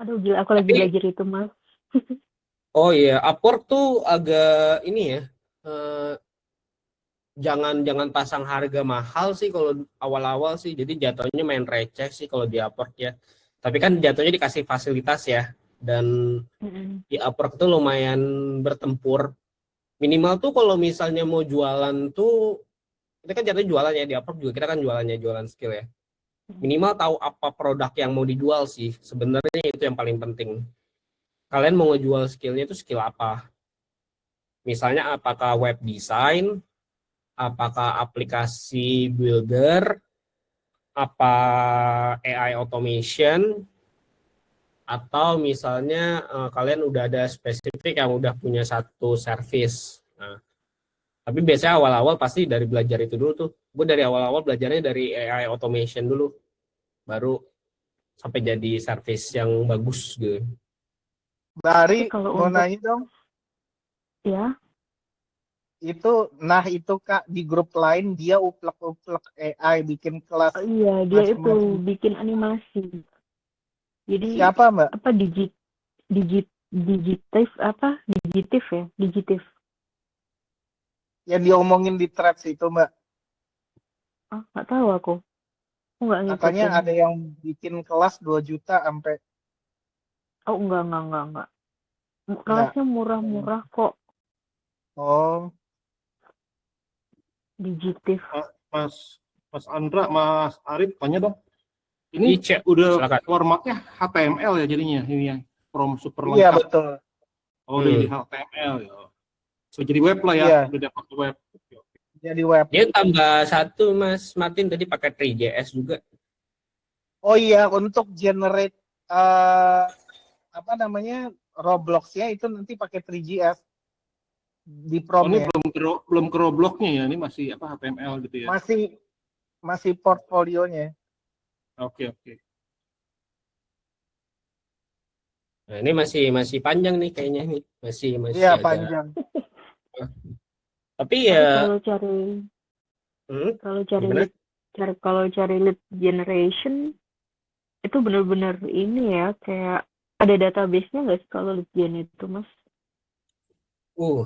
Aduh, gila, aku lagi Tapi belajar itu, Mas. oh iya, Upwork tuh agak ini ya, eh, jangan pasang harga mahal sih kalau awal-awal sih. Jadi jatuhnya main receh sih kalau di Upwork ya. Tapi kan jatuhnya dikasih fasilitas ya. Dan Mm-mm. di Upwork tuh lumayan bertempur. Minimal tuh kalau misalnya mau jualan tuh, kita kan jatuhnya jualan ya di Upwork juga, kita kan jualannya jualan skill ya. Minimal tahu apa produk yang mau dijual sih. Sebenarnya itu yang paling penting. Kalian mau ngejual skillnya itu skill apa? Misalnya apakah web design, apakah aplikasi builder, apa AI automation, atau misalnya kalian udah ada spesifik yang udah punya satu service. Nah, tapi biasanya awal-awal pasti dari belajar itu dulu tuh. Gue dari awal-awal belajarnya dari AI automation dulu, baru sampai jadi service yang bagus gitu. Dari Tapi kalau mau untuk nanya dong, ya, itu Kak di grup lain dia uplek-uplek AI bikin kelas iya dia itu macam-macam. bikin animasi. Jadi Siapa Mbak? apa digitif ya, digitif. Yang diomongin di threads itu Mbak? Nggak tahu aku nggak Katanya ngikutin. ada yang bikin kelas 2 juta sampai Enggak. enggak. Kelasnya murah-murah kok, Oh, digitif. Mas Mas Andra, Mas Arif, tanya dong. Ini Ica, udah silakan. formatnya HTML ya jadinya ini yang from super iya lengkap. betul. Oh, udah jadi HTML ya. So, jadi web lah ya, Iya, udah dapat web. jadi web. Dia tambah satu Mas Martin tadi pakai 3JS juga. Oh iya, untuk generate eh apa namanya Roblox-nya itu nanti pakai 3GS di Oh, ini promnya. belum ke Roblox-nya ya, ini masih apa HTML gitu ya. Masih portfolionya. Oke. Nah, ini masih panjang nih kayaknya nih. Masih Iya, agak. panjang. Tapi Tapi ya, kalau cari gimana? lead generation itu benar-benar ini ya, kayak ada database-nya nggak sih kalau lead gen itu, Mas? Oh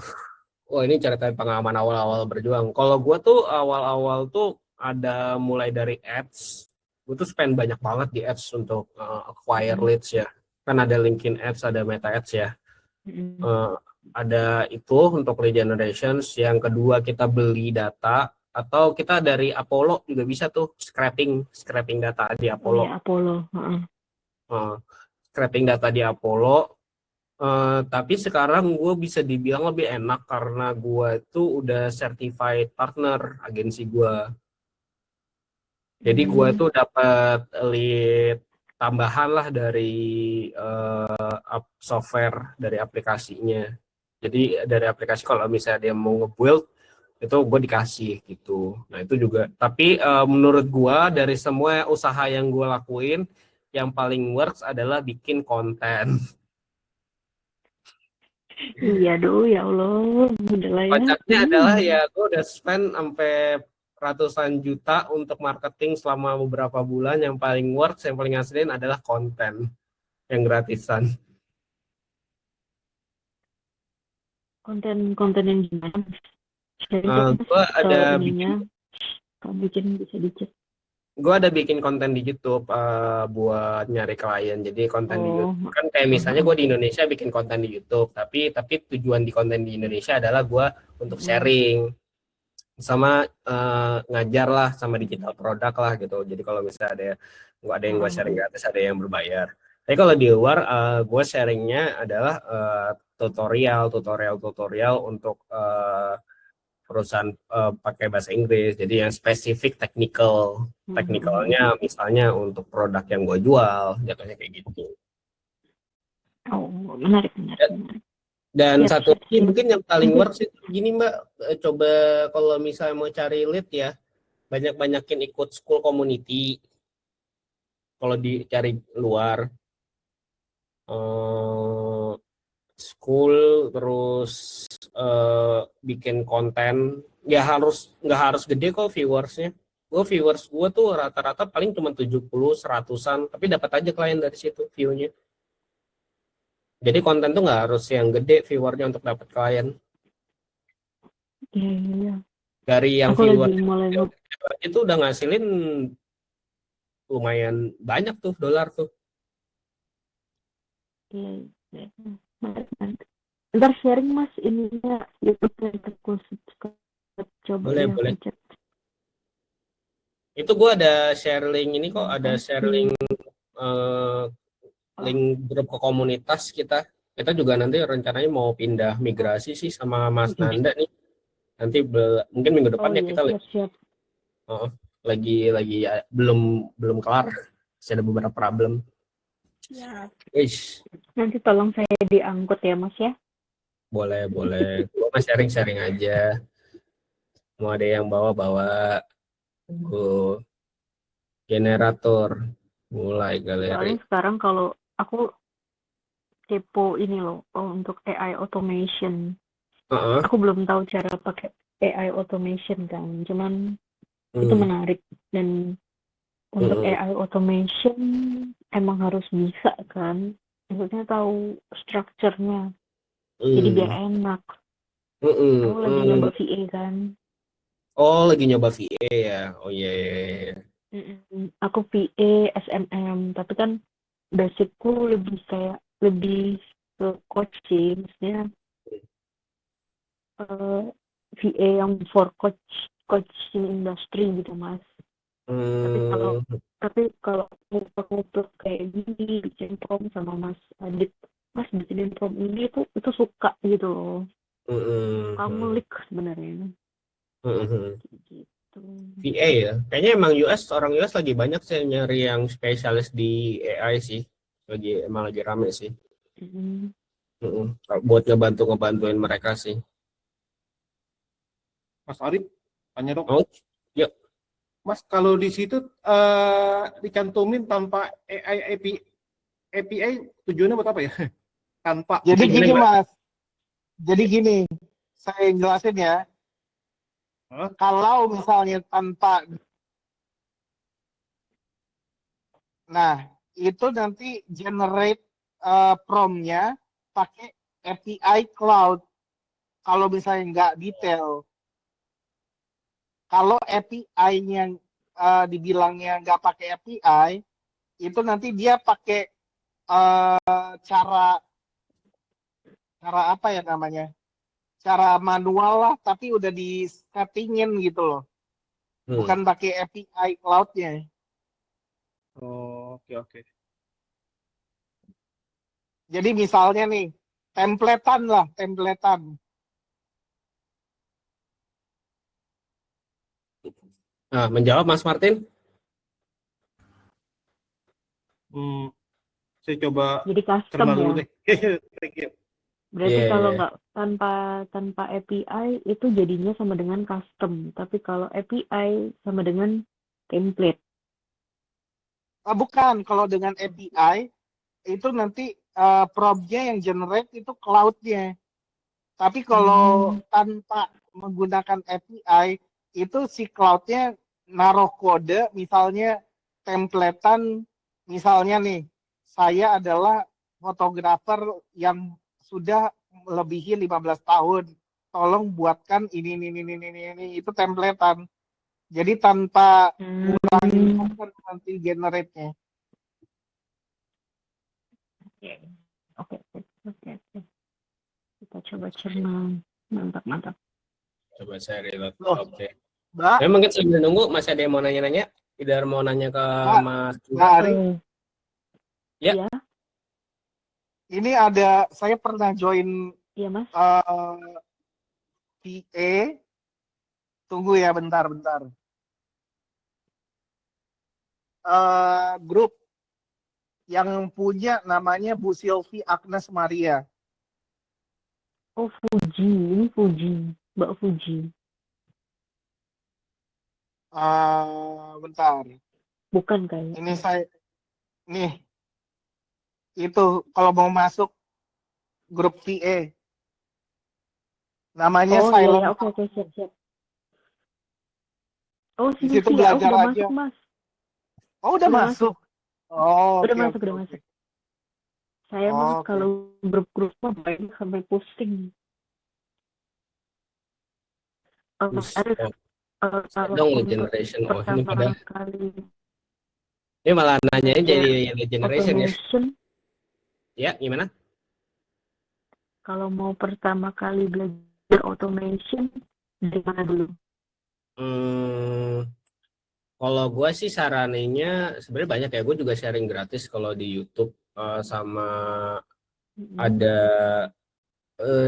ini cerita pengalaman awal-awal berjuang. Kalau gue tuh awal-awal tuh ada mulai dari ads. Gue tuh spend banyak banget di ads untuk acquire leads ya. Kan ada LinkedIn ads, ada Meta ads ya. Ada itu untuk lead generation. Yang kedua kita beli data, atau kita dari Apollo juga bisa tuh scraping data di Apollo. Iya, Apollo. Scraping data di Apollo. Tapi sekarang gue bisa dibilang lebih enak karena gue tuh udah certified partner agensi gue. Jadi gue tuh dapat lead tambahan lah dari software, dari aplikasinya. Jadi dari aplikasi kalau misalnya dia mau nge-build itu gue dikasih gitu. Nah itu juga. Tapi menurut gue dari semua usaha yang gue lakuin, yang paling works adalah bikin konten. Iya dong, ya Allah, udah lah ya. Kocaknya adalah ya gue udah spend sampai ratusan juta untuk marketing selama beberapa bulan. Yang paling worth, yang paling ngeselin adalah konten yang gratisan. Konten yang gimana? Sharing dong, Mas, Gue ada ininya. Kamu bikin bisa dicek. gue ada bikin konten di YouTube buat nyari klien. Jadi konten di Oh, YouTube kan kayak misalnya gue di Indonesia bikin konten di YouTube, tapi tujuan di konten di Indonesia adalah gue untuk sharing sama ngajar lah sama digital produk lah gitu. Jadi kalau misalnya ada yang gue sharing gratis, ada yang berbayar. Tapi kalau di luar gue sharingnya adalah tutorial untuk perusahaan pakai bahasa Inggris. Jadi yang spesifik teknikalnya misalnya untuk produk yang gue jual, jatuhnya kayak gitu. Oh, menarik. Dan Siap, satu siap, lagi siap. mungkin yang paling worth itu gini Mbak, coba kalau misalnya mau cari lead ya, banyak-banyakin ikut school community. Kalau dicari luar, school terus bikin konten, ya nggak harus gede kok viewersnya. Viewers gue tuh rata-rata paling cuma 70, 100-an, tapi dapat aja klien dari situ view-nya. Jadi konten tuh nggak harus yang gede viewernya untuk dapat klien. Iya. Dari yang Aku viewer lagi mulai itu udah ngasilin lumayan banyak tuh dolar tuh. Iya. Menarik. Ntar sharing Mas ininya YouTube-nya aku subscribe. Coba Boleh. cek. Itu gue ada share link ini kok, ada share link link grup ke komunitas kita. Kita juga nanti rencananya mau pindah migrasi sih sama Mas Nanda nih. Nanti mungkin minggu depan ya kita siap. lagi ya, belum kelar. Masih ada beberapa problem. Ya. Ish. Nanti tolong saya diangkut ya Mas ya. Boleh. Gue mah sharing aja. Mau ada yang bawa generator, mulai galeri. Soalnya sekarang kalau aku kepo ini loh, untuk AI automation. Aku belum tahu cara pakai AI automation kan, cuman itu menarik. Dan untuk AI automation emang harus bisa kan, maksudnya tahu strukturnya, jadi biar enak. Aku lagi nyoba VA kan. Oh, lagi nyoba VA ya. Oh iya. Aku VA SMM, tapi kan basicku lebih ke coaching, maksudnya VA yang for coaching industry gitu Mas. Tapi kalau ngumpul kayak gini bikin prom sama Mas Adit, Mas bikinin prom ini itu suka gitu loh. Kamu lik sebenarnya. Gitu. VA ya. Kayaknya emang orang US lagi banyak sih nyari yang spesialis di AI sih. Emang lagi rame sih. Buat ngebantuin mereka sih. Mas Arif, tanya dong. Oh, yuk. Mas, kalau di situ dicantumin tanpa AI API tujuannya buat apa ya? Tanpa. Jadi gini Mas. Jadi gini, saya jelasin ya. Kalau misalnya tanpa, nah itu nanti generate prompt-nya pakai API cloud. Kalau misalnya nggak detail. Kalau API-nya dibilangnya nggak pakai API, itu nanti dia pakai cara apa ya namanya? Cara manual lah, tapi udah di settingin gitu loh. Bukan pakai API cloud-nya. Oh, oke. Jadi misalnya nih, templatean. Nah, menjawab Mas Martin? Saya coba jadi custom dulu ya. deh. Berarti kalau nggak tanpa API itu jadinya sama dengan custom, tapi kalau API sama dengan template. Bukan, kalau dengan API itu nanti prompt-nya yang generate itu cloud-nya. Tapi kalau tanpa menggunakan API, itu si cloud-nya naruh kode, misalnya templatean, misalnya nih, saya adalah fotografer yang sudah melebihi 15 tahun. Tolong buatkan ini, itu templatean. Jadi tanpa ngurangin effort nanti generate-nya. Oke. Kita coba cerna. Mantap. Coba saya reload. Loh, Oke. Mbak, Ya, mungkin sambil nunggu masih ada yang mau nanya-nanya. Tidak mau nanya ke Mas. Mbak Ari, Ya. Iya, ini ada, saya pernah join iya Mas. PA. Tunggu ya, bentar. Grup yang punya namanya Bu Sylvie Agnes Maria. Oh, ini Fuji. Mbak Fuji. Bentar. Bukan kayaknya. Ini saya, nih, itu kalau mau masuk grup PA. Namanya Oh Silent. iya, oke, siap. Oh, Di sini situ sih, belajar udah aja. masuk Mas. Oh, udah masuk. Oh, Udah oke, masuk. Saya mah Oke. kalau grup-grup mah banyak sampai pusing. Kalau Dong lead untuk generation. Oh, ini pertama pada kali ini malah nanyain belajar jadi lead generation ya. automation, Ya, gimana? kalau mau pertama kali belajar automation, dari mana dulu? Kalau gue sih sarannya sebenarnya banyak ya. Gue juga sharing gratis kalau di YouTube sama ada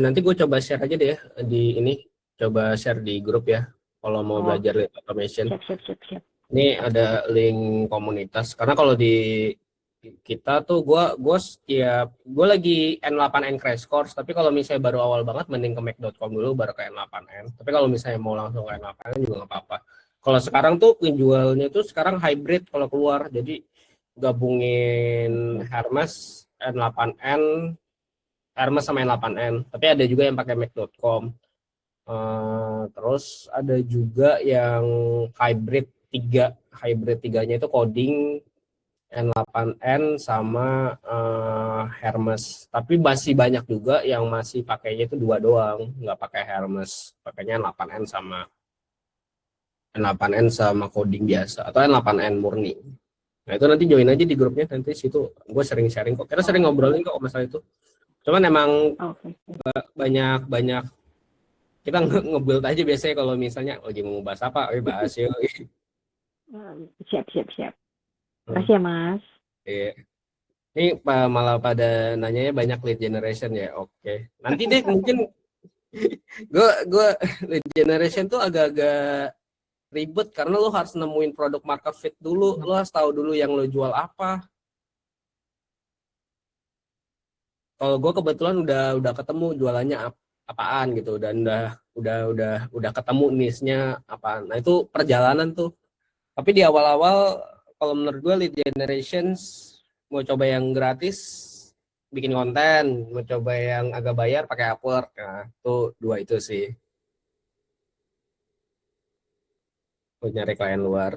nanti gue coba share aja deh di ini. Coba share di grup ya. Kalau mau belajar lead automation. Siap. Ini ada link komunitas. Karena kalau di kita tuh gue lagi N8N crash course, tapi kalau misalnya baru awal banget mending ke mac.com dulu baru ke N8N. Tapi kalau misalnya mau langsung ke N8N juga nggak apa-apa. Kalau sekarang tuh penjualnya tuh sekarang hybrid kalau keluar, jadi gabungin Hermes N8N, Hermes sama N8N. Tapi ada juga yang pakai mac.com. Terus ada juga yang hybrid 3. Hybrid 3-nya itu coding N8N sama Hermes. Tapi masih banyak juga yang masih pakainya itu 2 doang, nggak pakai Hermes. Pakainya N8N sama coding biasa atau N8N murni. Nah, itu nanti join aja di grupnya, nanti situ gue sering sharing kok. Kita sering ngobrolin kok masalah itu. Cuman emang banyak kita nge-build aja biasanya kalau misalnya lagi mau bahas apa, bahas yuk. Siap. Makasih ya Mas. Iya. Ini malah pada nanyanya banyak lead generation ya. Oke. Nanti deh mungkin gue lead generation tuh agak-agak ribet karena lo harus nemuin produk market fit dulu. Lo harus tahu dulu yang lo jual apa. Kalau gue kebetulan udah ketemu jualannya apaan gitu, dan udah ketemu niche-nya apaan. Nah, itu perjalanan tuh. Tapi di awal-awal kalau menurut gue lead generations mau coba yang gratis bikin konten, mau coba yang agak bayar pakai Upwork. Nah, tuh 2 itu sih. Mau nyari klien luar.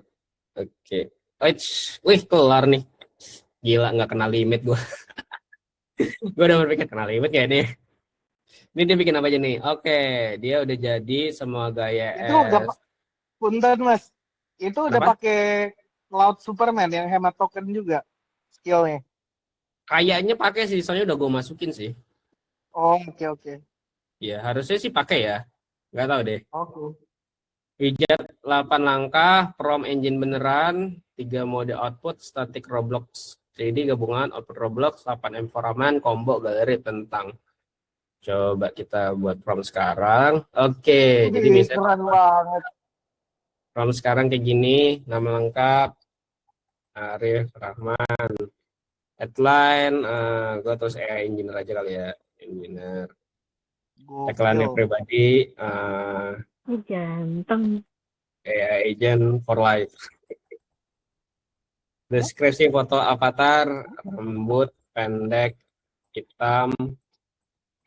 Oke. Wih, kelar nih. Gila, nggak kena limit gue. Gue udah berpikir kena limit kayak nih. Ini dia bikin apa aja nih? Oke, dia udah jadi semua gaya Itu udah, punten Mas. Itu udah Kenapa? pakai Cloud Superman yang hemat token juga skillnya. Kayaknya pakai sih, soalnya udah gue masukin sih. Oh, oke. Ya, harusnya sih pakai ya. Nggak tahu deh. Oke. Widget 8 langkah, prompt engine beneran, 3 mode output, static Roblox 3D gabungan, output Roblox, 8 environment, combo, galeri, tentang. Coba kita buat prompt sekarang. Oke, jadi misalnya keren banget. prompt sekarang kayak gini, nama lengkap, Arif Rahman, headline, gue terus AI engineer aja kali ya, engineer. Tagline pribadi, Ganteng. AI agent for life. Deskripsi foto avatar, rambut pendek, hitam,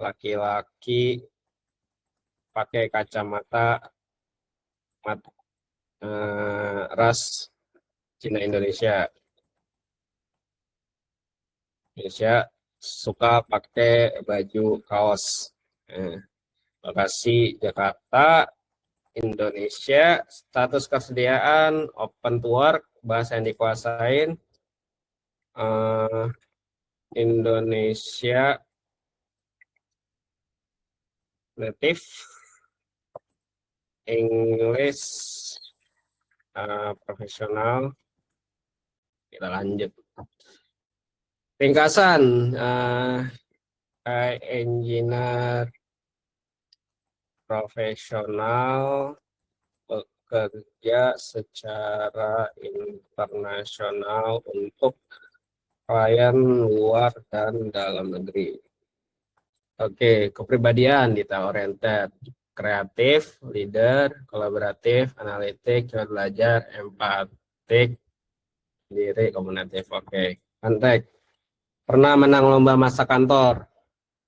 laki-laki, pakai kacamata ras Cina Indonesia. Indonesia suka pakai baju kaos. Lokasi Jakarta, Indonesia, status kesediaan open to work, bahasa yang dikuasain Indonesia native, English profesional. Kita lanjut. Ringkasan, engineer profesional, bekerja secara internasional untuk klien luar dan dalam negeri. Oke, kepribadian detail oriented, kreatif, leader, kolaboratif, analitik, cepat belajar, empatik, diri, komunikatif. Oke, kontak. Pernah menang lomba masak kantor,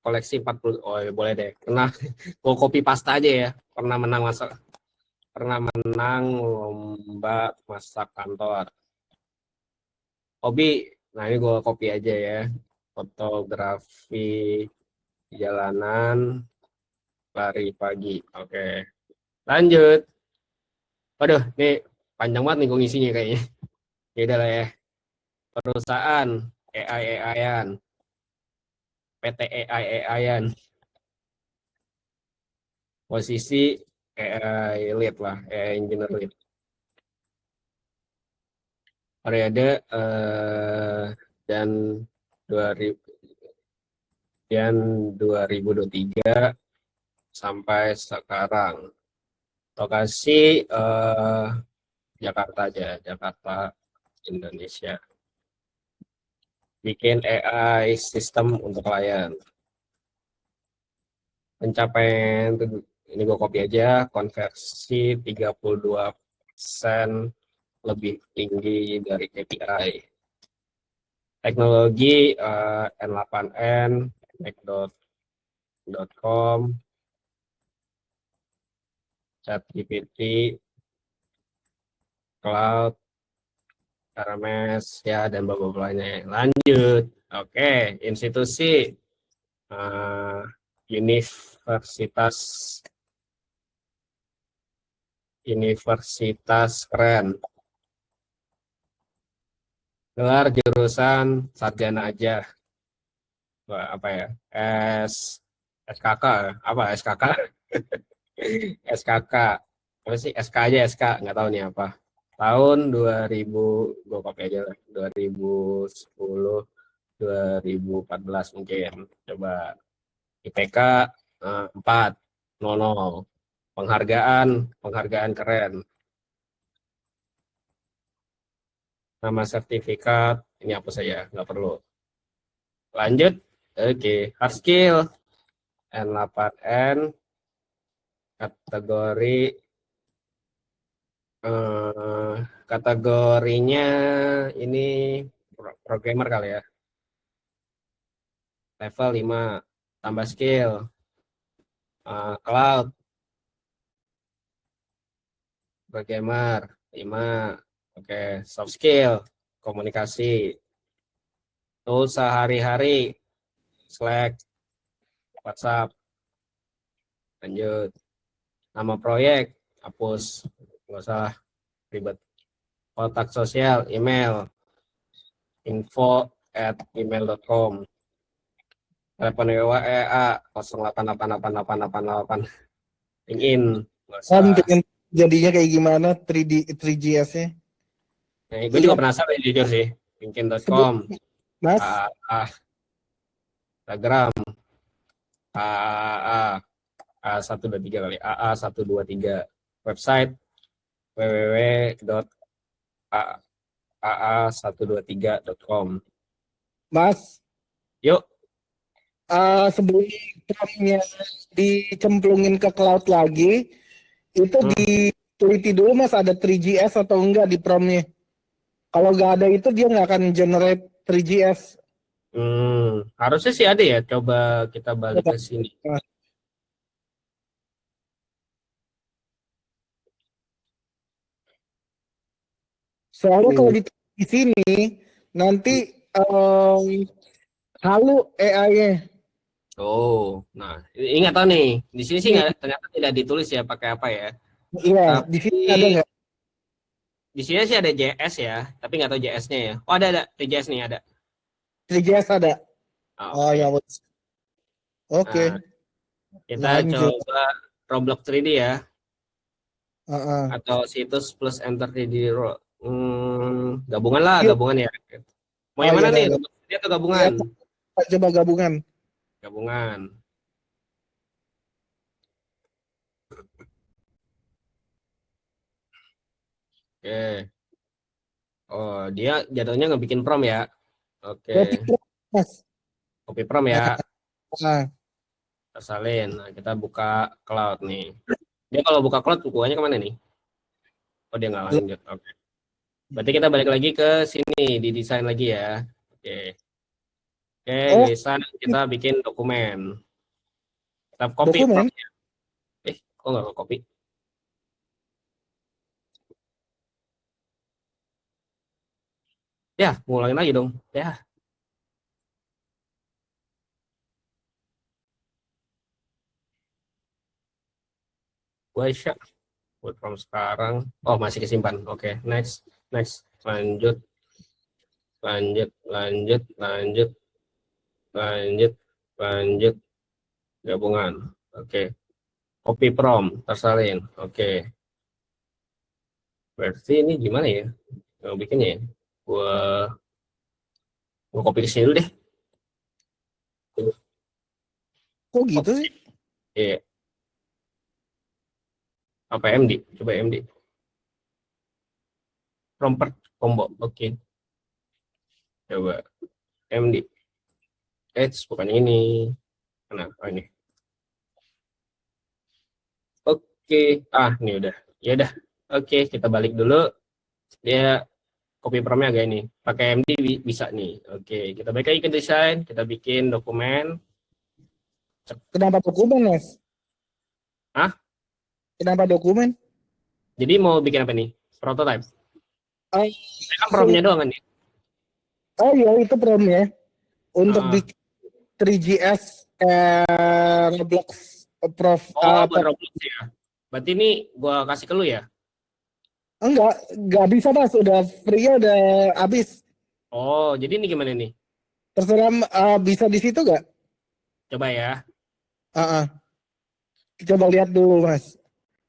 koleksi 40. Oh ya, boleh deh. Pernah, gue copy paste aja ya. Pernah menang lomba masak kantor. Hobi, nah ini gue copy aja ya. Fotografi jalanan, lari pagi. Oke, lanjut. Waduh, ini panjang banget nih gue ngisinya kayaknya. Ya udah lah ya. Perusahaan AI-an, PT AI-an. Posisi AI lead lah, AI engineer lead. Periode dan 2023 sampai sekarang. Lokasi Jakarta aja, Jakarta, Indonesia. Bikin AI sistem untuk klien. Pencapaian, ini gue copy aja, konversi 32% lebih tinggi dari KPI. Teknologi N8N, Mac.com, ChatGPT, Cloud, RMS, ya, dan beberapa lainnya. Lanjut. Oke, institusi universitas keren. Gelar jurusan sarjana aja. Wah, apa ya? SKK, apa SKK? SKK. Apa sih? SK aja, SK, nggak tahu nih apa. Tahun 2000, gue copy aja lah. 2010, 2014 mungkin. Coba IPK 4.00. Penghargaan keren. Nama sertifikat, ini apa saja, nggak perlu. Lanjut, oke. Hard skill, N8N, kategorinya ini programmer kali ya. Level 5, tambah skill, cloud, programmer 5. Oke, soft skill, komunikasi, tools sehari-hari, Slack, WhatsApp. Lanjut, nama proyek, hapus, nggak usah ribet. Kontak sosial, email, info@email.com. Telepon WA 08888888. LinkedIn, nggak usah. Pengen jadinya kayak gimana 3GS-nya? Nah, gue juga penasaran jujur sih. LinkedIn.com, Mas, Instagram, AA123 kali, AA123. Website www.aa123.com. Mas, Yuk. sebelum promnya dicemplungin ke cloud lagi, itu diteliti dulu Mas ada 3GS atau enggak di promnya. Kalau nggak ada itu dia nggak akan generate 3GS. Harusnya sih ada ya. Coba kita balik ke sini. Soalnya kalau di sini nanti halu AI-nya. Oh, nah ini nggak tahu nih. Di sini sih nggak, ternyata tidak ditulis ya pakai apa ya. Iya, di Tapi sini ada nggak? di sini sih ada JS ya, tapi nggak tahu JS-nya ya. Oh ada JS nih ada. 3GS ada. Oh Oke. ya, oke. Nah, kita Lanjut. coba Roblox 3D ya, Heeh. atau situs plus enter 3D gabungan lah, Yuk. gabungan ya. Mau Oh yang mana iya, nih? ada. Roblox 3D atau gabungan? Ya, coba gabungan. Gabungan. Oke. Oh, dia jatuhnya ngebikin prom ya. Oke. Mas. Copy prom ya. Nah, Kita salin. Nah, kita buka cloud nih. Dia kalau buka cloud bukunya kemana nih? Oh, dia nggak lanjut. Oke. Berarti kita balik lagi ke sini, di desain lagi ya. Oke. Oke, desain kita bikin dokumen. Kita copy dokumen. promnya. Kok nggak copy? Ya, ngulangin lagi dong. Ya. Gue share. Buat from sekarang. Oh, masih kesimpan. Oke, next. Next. Lanjut. Lanjut. Lanjut. Lanjut. Lanjut. Lanjut. Gabungan. Oke. Copy prom. Tersalin. Oke. Berarti ini gimana ya? Mau bikinnya ya? Gua copy ke sini dulu deh. Kok gitu sih? Iya. Apa MD? Coba MD. Prompt combo. Oke. Coba MD. Bukan ini. Kenapa ini? Oke. Ini udah. Ya udah. Oke, kita balik dulu. Dia copy promnya agak ini. Pakai MD bisa nih. Oke, kita balik lagi ke desain. Kita bikin dokumen. Kenapa dokumen, Mas? Hah? Kenapa dokumen? Jadi mau bikin apa nih? Prototype. Oh, Kan promnya doang kan nih. oh iya, itu promnya. Untuk bikin 3GS Roblox Prof. Buat Roblox ya. Berarti ini gua kasih ke lu ya? Enggak bisa, Mas. Udah free-nya udah habis. Oh, jadi ini gimana nih? Terserah bisa di situ nggak? Coba ya. Coba lihat dulu, Mas.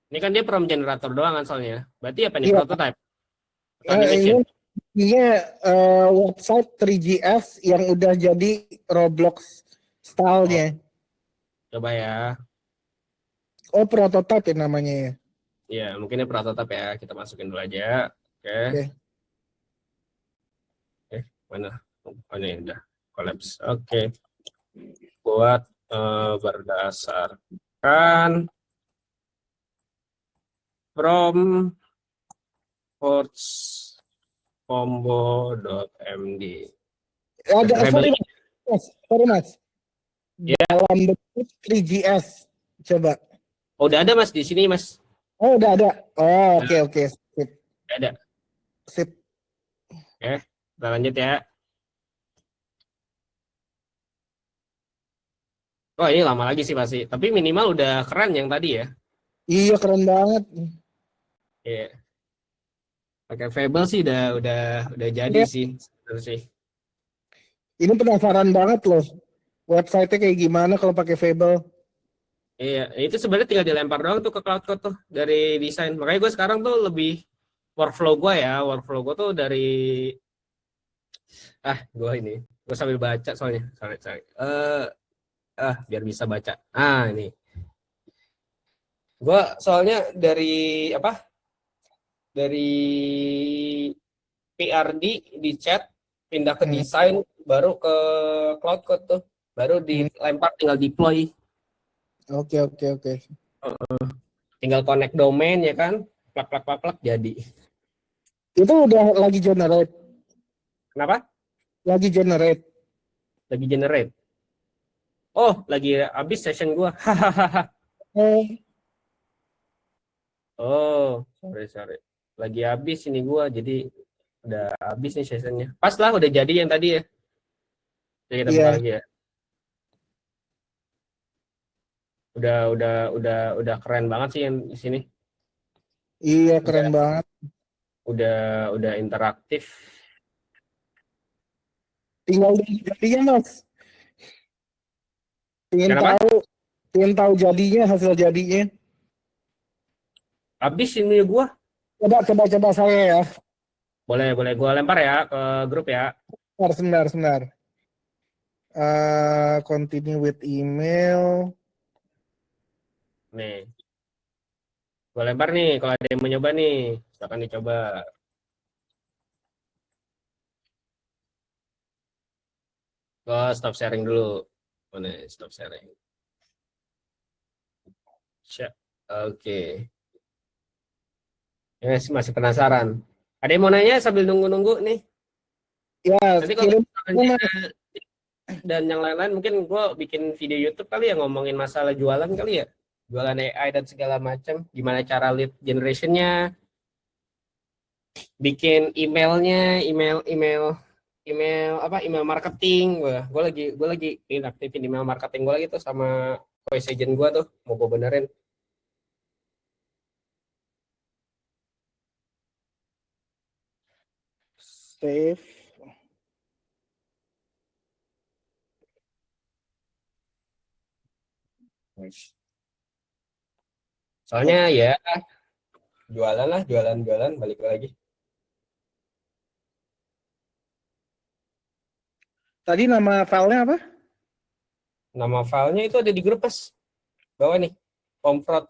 Ini kan dia prompt generator doang kan soalnya. Berarti apa nih, Iya. prototype? Atau animation? Ini website 3GS yang udah jadi Roblox style-nya. Coba ya. Oh, prototype ya namanya ya. Ya, mungkin ini prototype ya. Kita masukin dulu aja. Oke. Mana? Oh, ini udah collapse. Oke. Buat berdasarkan from ports combo.md. Ada sorry mas. Ya. Dalam bentuk 3GS. Coba. Oh, udah ada Mas di sini, Mas. Oh, udah ada. Oh, oke. Sip. Ada. Sip. Oke, kita lanjut ya. Oh, ini lama lagi sih pasti. Tapi minimal udah keren yang tadi ya. Iya, keren banget. Iya. Pakai Fable sih udah jadi sih. Terus sih. Ini penasaran banget loh. Website-nya kayak gimana kalau pakai Fable? Iya, itu sebenarnya tinggal dilempar doang tuh ke Cloud Code tuh dari desain. Makanya gue sekarang tuh lebih workflow gue tuh dari gue sambil baca soalnya. Biar bisa baca. Ini. Gue soalnya dari Dari PRD di chat pindah ke desain baru ke Cloud Code tuh. Baru dilempar tinggal deploy. Oke. Tinggal connect domain ya kan, plak jadi. Itu udah lagi generate. Kenapa? Lagi generate. Oh, lagi habis session gua. Oh, sorry. Lagi habis ini gua, jadi udah habis nih sessionnya. Pas lah udah jadi yang tadi ya. Jadi kita buka Iya. lagi ya. Udah keren banget sih yang di sini. Iya, keren banget. Udah interaktif. Tinggal jadinya, Mas. Kenapa? Ingin tahu jadinya, hasil jadinya. Habis ini gua. Coba saya ya. Boleh gua lempar ya ke grup ya. Sebentar. Continue with email. Nih. Gua lempar nih kalau ada yang mau nyoba nih. Silakan dicoba. Gua stop sharing dulu. Mana stop sharing. Oke. Ya, masih penasaran. Ada yang mau nanya sambil nunggu-nunggu nih? Ya, Nanti kalau kirim. dan yang lain-lain mungkin gue bikin video YouTube kali ya ngomongin masalah jualan kali ya. Jualan AI dan segala macam. Gimana cara lead generationnya. Bikin emailnya, email marketing. Gue lagi aktifin email marketing gue lagi tuh sama voice agent gue tuh mau gue benerin. Save. Soalnya ya jualan balik lagi. Tadi nama filenya apa? Nama filenya itu ada di grup Mas. Bawah nih. Comfort.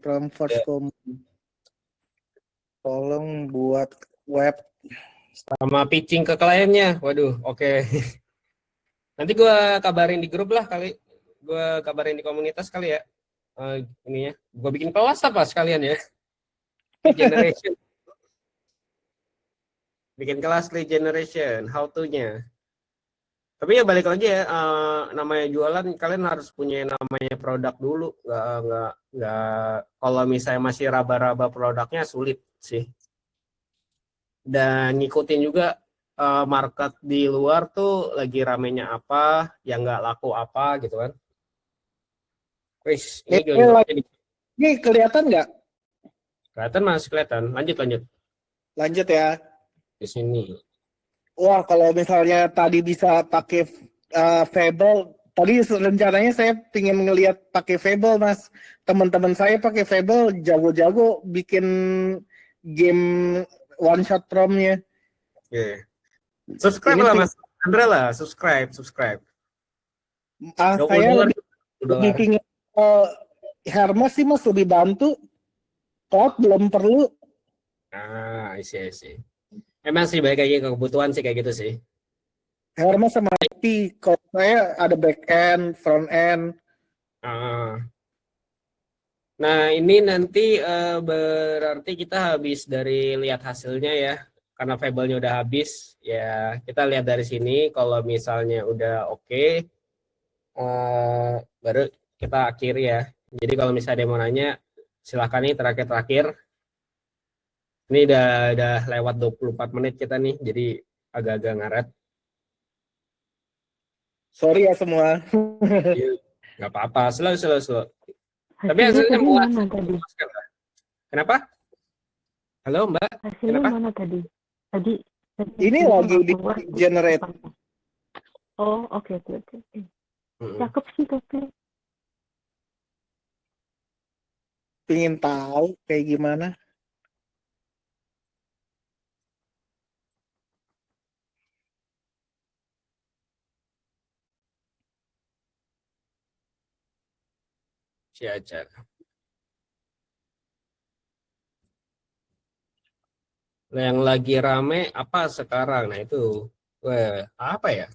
Promfrots.com. Tolong buat web. Sama pitching ke kliennya. Waduh, oke. Nanti gue kabarin di grup lah kali. Gue kabarin di komunitas kali ya. Ininya. Gue bikin kelas apa sekalian ya. Lead generation. Bikin kelas lead generation. How to-nya. Tapi ya balik lagi ya. Namanya jualan kalian harus punya namanya produk dulu. Nggak. Kalau misalnya masih raba-raba produknya sulit sih. Dan ngikutin juga market di luar tuh lagi ramenya apa, yang nggak laku apa gitu kan. Wis, Ini kelihatan nggak? Kelihatan Mas, kelihatan. Lanjut ya. di sini. Wah, kalau misalnya tadi bisa pakai Fable, tadi rencananya saya ingin ngelihat pakai Fable, Mas. Teman-teman saya pakai Fable jago-jago bikin game one shot promnya. Yeah. Subscribe lah Mas. Andre lah, subscribe. Saya lebih pingin Hermes sih Mas, lebih bantu. Cloud belum perlu. I see. Emang sih balik lagi ke kebutuhan sih kayak gitu sih. Hermes sama IT, kalau saya ada back end, front end. Nah ini nanti berarti kita habis dari lihat hasilnya ya. Karena Fable-nya udah habis, ya kita lihat dari sini. Kalau misalnya udah oke, baru kita akhiri ya. Jadi kalau misalnya ada yang mau nanya, silahkan nih terakhir. Ini udah lewat 24 menit kita nih, jadi agak-agak ngaret. Sorry ya semua. Nggak apa-apa, slow. Tapi hasilnya mana tadi? Kenapa? Halo Mbak. Hasilnya Kenapa? mana tadi? Tadi ini lagi di generate. Oh, oke. Cakep sih tapi. Pengen tahu kayak gimana? Aja. Yang lagi rame apa sekarang? Nah itu, apa ya?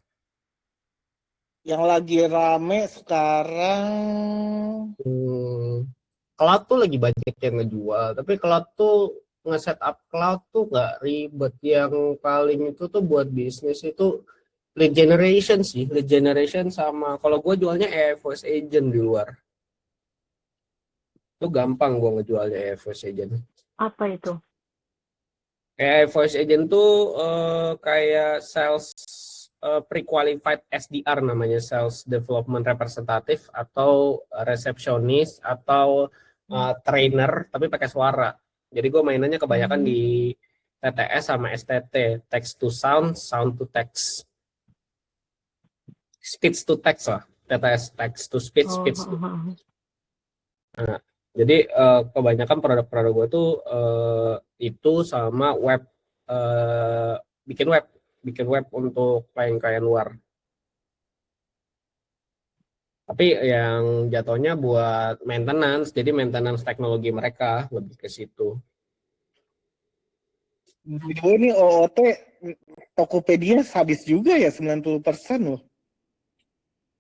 Yang lagi rame sekarang Cloud tuh lagi banyak yang ngejual, tapi cloud tuh nge-setup cloud tuh nggak ribet. Yang paling itu tuh buat bisnis itu lead generation sih, lead generation sama kalau gue jualnya voice agent di luar. Itu gampang gue ngejualnya voice agent. Apa itu? AI voice agent tuh kayak sales pre-qualified SDR namanya, sales development representative atau resepsionis atau trainer tapi pakai suara. Jadi gue mainannya kebanyakan di TTS sama STT, text to sound, sound to text, speech to text lah. TTS, text to speech, speech to. Nah, jadi kebanyakan produk-produk gue tuh itu sama web, bikin web untuk klien-klien luar. Tapi yang jatuhnya buat maintenance, jadi maintenance teknologi mereka lebih ke situ. Ini OOT Tokopedia habis juga ya 90% loh.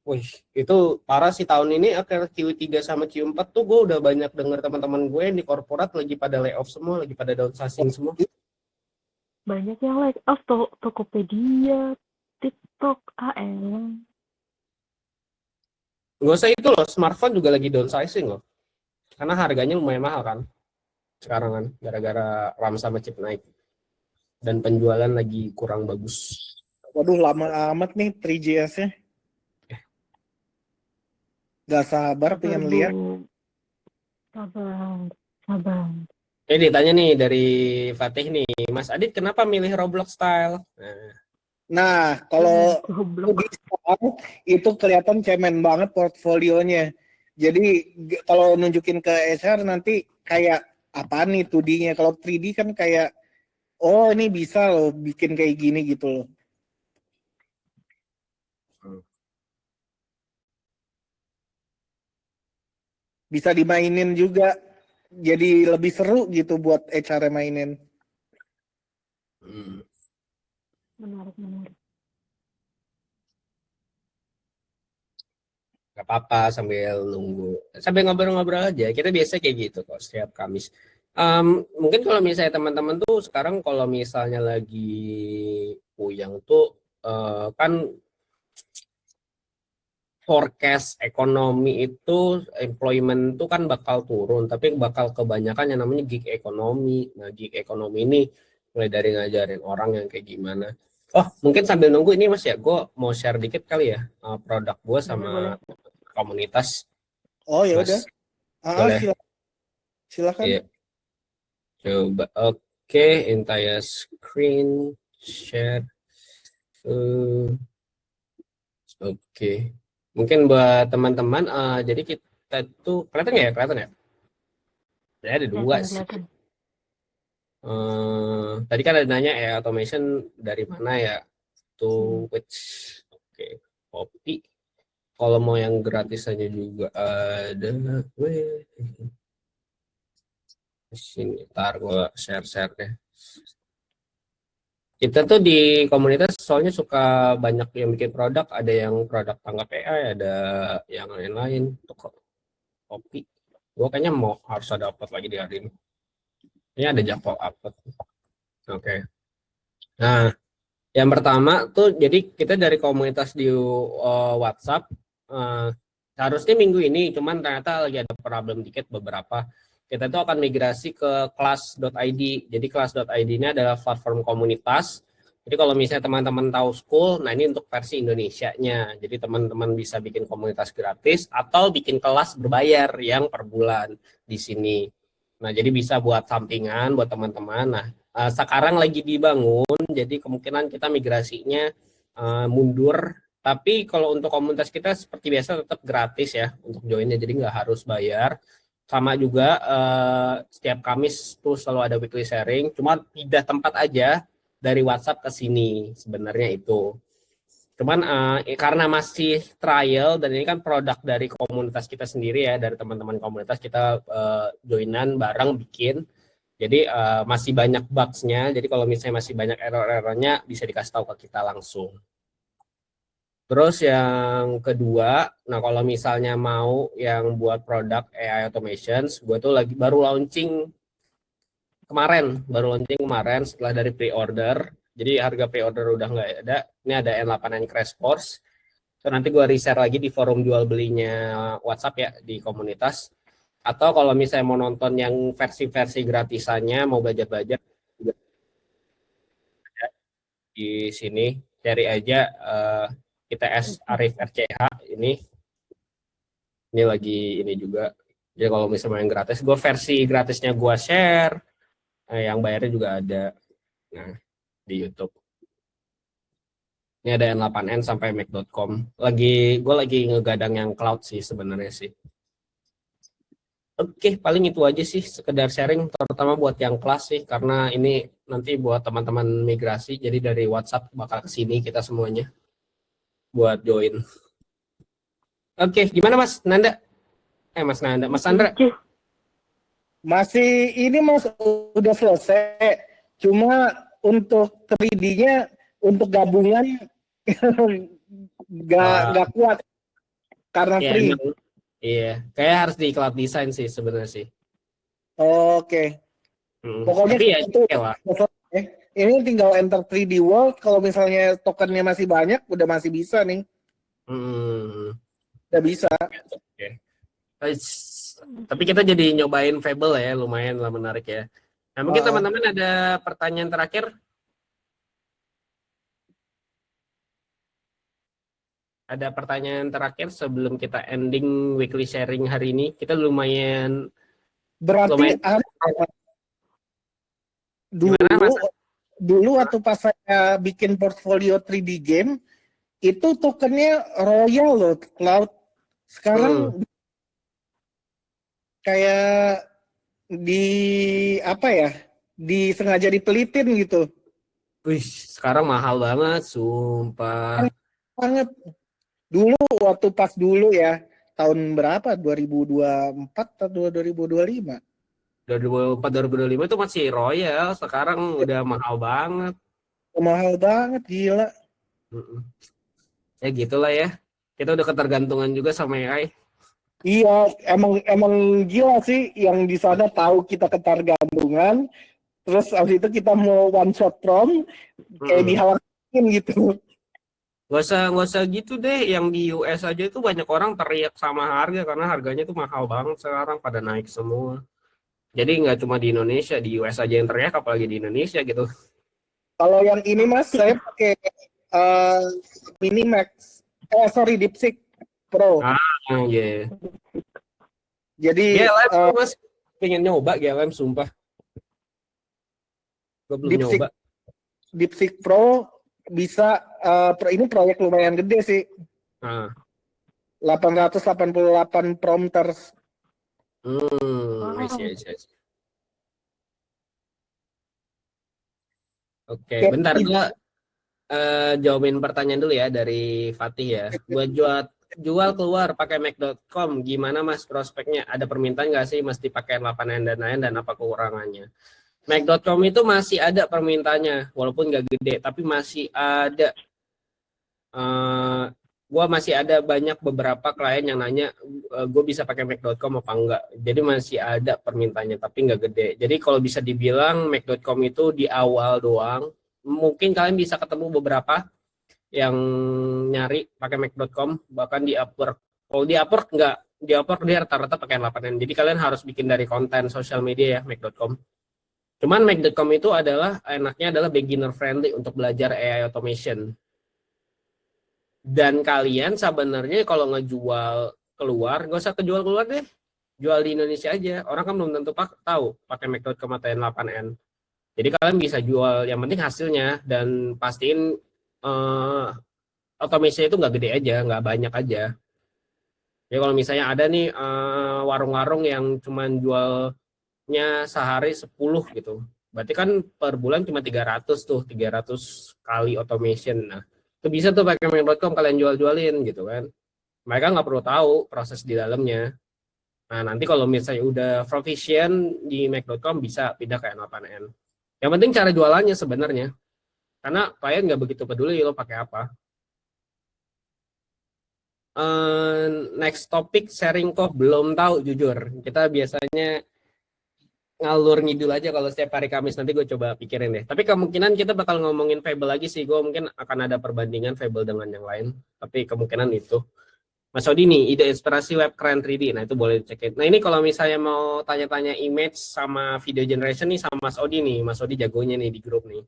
Wih, itu parah sih tahun ini akhir Q3 sama Q4 tuh gue udah banyak denger teman-teman gue yang di korporat lagi pada layoff semua, lagi pada downsizing semua. Banyak yang like Tokopedia, TikTok, AL. Gak usah itu loh, smartphone juga lagi downsizing loh. Karena harganya lumayan mahal kan sekarang kan, gara-gara RAM sama chip naik. Dan penjualan lagi kurang bagus. Waduh, lama amat nih 3GS-nya. Gak sabar pengen lihat. Sabar. Ditanya nih dari Fatih nih, Mas Adit kenapa milih Roblox Style? Nah, kalau itu kelihatan cemen banget portfolionya. Jadi kalau nunjukin ke HR nanti kayak apa nih 2D-nya. Kalau 3D kan kayak, oh ini bisa loh bikin kayak gini gitu loh. Bisa dimainin juga. Jadi lebih seru gitu buat HR mainin. Menarik. Gak apa-apa sambil nunggu, sambil ngobrol-ngobrol aja. Kita biasa kayak gitu kok setiap Kamis. Mungkin kalau misalnya teman-teman tuh sekarang kalau misalnya lagi puyeng tuh kan forecast ekonomi itu, employment itu kan bakal turun, tapi bakal kebanyakan yang namanya gig ekonomi. Nah, gig ekonomi ini mulai dari ngajarin orang yang kayak gimana. Oh, mungkin sambil nunggu ini Mas ya, gue mau share dikit kali ya produk gue sama komunitas. Oh ya udah. Boleh. Silakan. Iya. Coba, oke, entire screen share. Oke. Mungkin buat teman-teman, jadi kita tuh kelihatan ya? Ya ada dua sih. Tadi kan ada nanya ya automation dari mana ya? To which? Oke, copy. Kalau mau yang gratis aja juga ada. Sini, ntar gue share deh. Kita tuh di komunitas soalnya suka banyak yang bikin produk, ada yang produk tanggap AI, ada yang lain-lain. Untuk kopi, gue kayaknya harus ada upload lagi di hari ini. Ini ada jadwal upload. Oke. Nah, yang pertama tuh jadi kita dari komunitas di WhatsApp, harusnya minggu ini, cuman ternyata lagi ada problem dikit beberapa. Kita tuh akan migrasi ke class.id. Jadi class.id ini adalah platform komunitas. Jadi kalau misalnya teman-teman tahu School, nah ini untuk versi Indonesianya. Jadi teman-teman bisa bikin komunitas gratis atau bikin kelas berbayar yang per bulan di sini. Nah, jadi bisa buat sampingan buat teman-teman. Nah, sekarang lagi dibangun, jadi kemungkinan kita migrasinya mundur. Tapi kalau untuk komunitas kita seperti biasa tetap gratis ya untuk joinnya, jadi nggak harus bayar. Sama juga setiap Kamis tuh selalu ada weekly sharing, cuma pindah tempat aja dari WhatsApp ke sini sebenarnya itu. Cuman karena masih trial dan ini kan produk dari komunitas kita sendiri ya, dari teman-teman komunitas kita joinan bareng bikin. Jadi masih banyak bugs-nya. Jadi kalau misalnya masih banyak error-errornya bisa dikasih tahu ke kita langsung. Terus yang kedua, nah kalau misalnya mau yang buat produk AI automations, gue tuh baru launching kemarin setelah dari pre-order. Jadi harga pre-order udah nggak ada. Ini ada N8N Crash Course. So, nanti gue reshare lagi di forum jual belinya WhatsApp ya, di komunitas. Atau kalau misalnya mau nonton yang versi-versi gratisannya, mau belajar-belajar juga di sini, cari aja ITS Arif RCH ini lagi ini juga. Jadi kalau misalnya yang gratis, gue versi gratisnya gue share, yang bayarnya juga ada. Nah, di YouTube. Ini ada N8N sampai Mac.com. Gue lagi ngegadang yang cloud sih sebenarnya sih. Oke, paling itu aja sih, sekedar sharing, terutama buat yang kelas sih, karena ini nanti buat teman-teman migrasi, jadi dari WhatsApp bakal ke sini kita semuanya buat join. Oke, gimana Mas Nanda? Mas Nanda, Mas Sandra? Masih ini Mas udah selesai. Cuma untuk 3D-nya untuk gabungan nggak kuat karena Ya, free. emang, iya, kayak harus di cloud design sih sebenarnya sih. Oke. Pokoknya Tapi ya, itu lah. Ini tinggal enter 3D World. Kalau misalnya tokennya masih banyak, udah masih bisa nih. Udah bisa. Oke. Tapi kita jadi nyobain Fable ya, lumayan lah menarik ya. Nah, mungkin teman-teman ada pertanyaan terakhir? Ada pertanyaan terakhir sebelum kita ending weekly sharing hari ini? Kita lumayan... Berarti dulu waktu pas saya bikin portfolio 3D game, itu tokennya royal loh, cloud. Sekarang kayak disengaja dipelitin gitu. Wih, sekarang mahal banget, sumpah. Banget. Dulu waktu pas dulu ya, tahun berapa? 2024 atau 2025? 2004-2025 itu masih royal, sekarang udah mahal banget. Mahal banget, gila. Ya gitulah ya. Kita udah ketergantungan juga sama AI. Iya, emang gila sih yang di sana tahu kita ketergantungan, terus abis itu kita mau one shot prom, kayak dihalangin gitu. Gak usah gitu deh, yang di US aja itu banyak orang teriak sama harga karena harganya tuh mahal banget sekarang, pada naik semua. Jadi nggak cuma di Indonesia, di US aja yang teriak, apalagi di Indonesia gitu. Kalau yang ini Mas, saya pakai Minimax, DeepSeek Pro. Iya. Jadi GLM Mas pengen nyoba GLM, sumpah. Gue belum nyoba. DeepSeek Pro bisa, ini proyek lumayan gede sih. 888 prompters. I see. Oke, bentar gue jawabin pertanyaan dulu ya dari Fatih ya. Buat jual keluar pakai Mac.com, gimana Mas prospeknya? Ada permintaan nggak sih mesti pakai 8N dan lain, dan apa kekurangannya? Mac.com itu masih ada permintaannya, walaupun nggak gede, tapi masih ada. Gue masih ada beberapa klien yang nanya, gue bisa pakai Mac.com apa enggak. Jadi masih ada permintaannya, tapi nggak gede. Jadi kalau bisa dibilang Mac.com itu di awal doang. Mungkin kalian bisa ketemu beberapa yang nyari pakai Mac.com, bahkan di Upwork. Kalau di Upwork enggak, di Upwork dia rata-rata pakai 8N. Jadi kalian harus bikin dari konten sosial media ya, Mac.com. Cuman Mac.com itu enaknya adalah beginner friendly untuk belajar AI automation. Dan kalian sebenarnya kalau ngejual keluar, gak usah kejual keluar deh. Jual di Indonesia aja. Orang kan belum tentu tahu pakai Mac.com atau N8N. Jadi kalian bisa jual, yang penting hasilnya, dan pastiin automation itu nggak gede aja, nggak banyak aja. Ya kalau misalnya ada nih warung-warung yang cuman jualnya sehari 10 gitu. Berarti kan per bulan cuma 300 kali automation. Nah, itu bisa tuh pakai Mac.com kalian jual-jualin gitu kan. Mereka nggak perlu tahu proses di dalamnya. Nah, nanti kalau misalnya udah proficient di Mac.com bisa pindah ke N8N. Yang penting cara jualannya sebenarnya. Karena klien nggak begitu peduli lo pakai apa. Next topic sharing kok belum tahu jujur. Kita biasanya ngalur ngidul aja kalau setiap hari Kamis, nanti gue coba pikirin deh. Tapi kemungkinan kita bakal ngomongin Fable lagi sih. Gue mungkin akan ada perbandingan Fable dengan yang lain. Tapi kemungkinan itu. Mas Odi nih, ide inspirasi web keren 3D. Nah, itu boleh cekin. Nah, ini kalau misalnya mau tanya-tanya image sama video generation nih sama Mas Odi nih. Mas Odi jagonya nih di grup nih.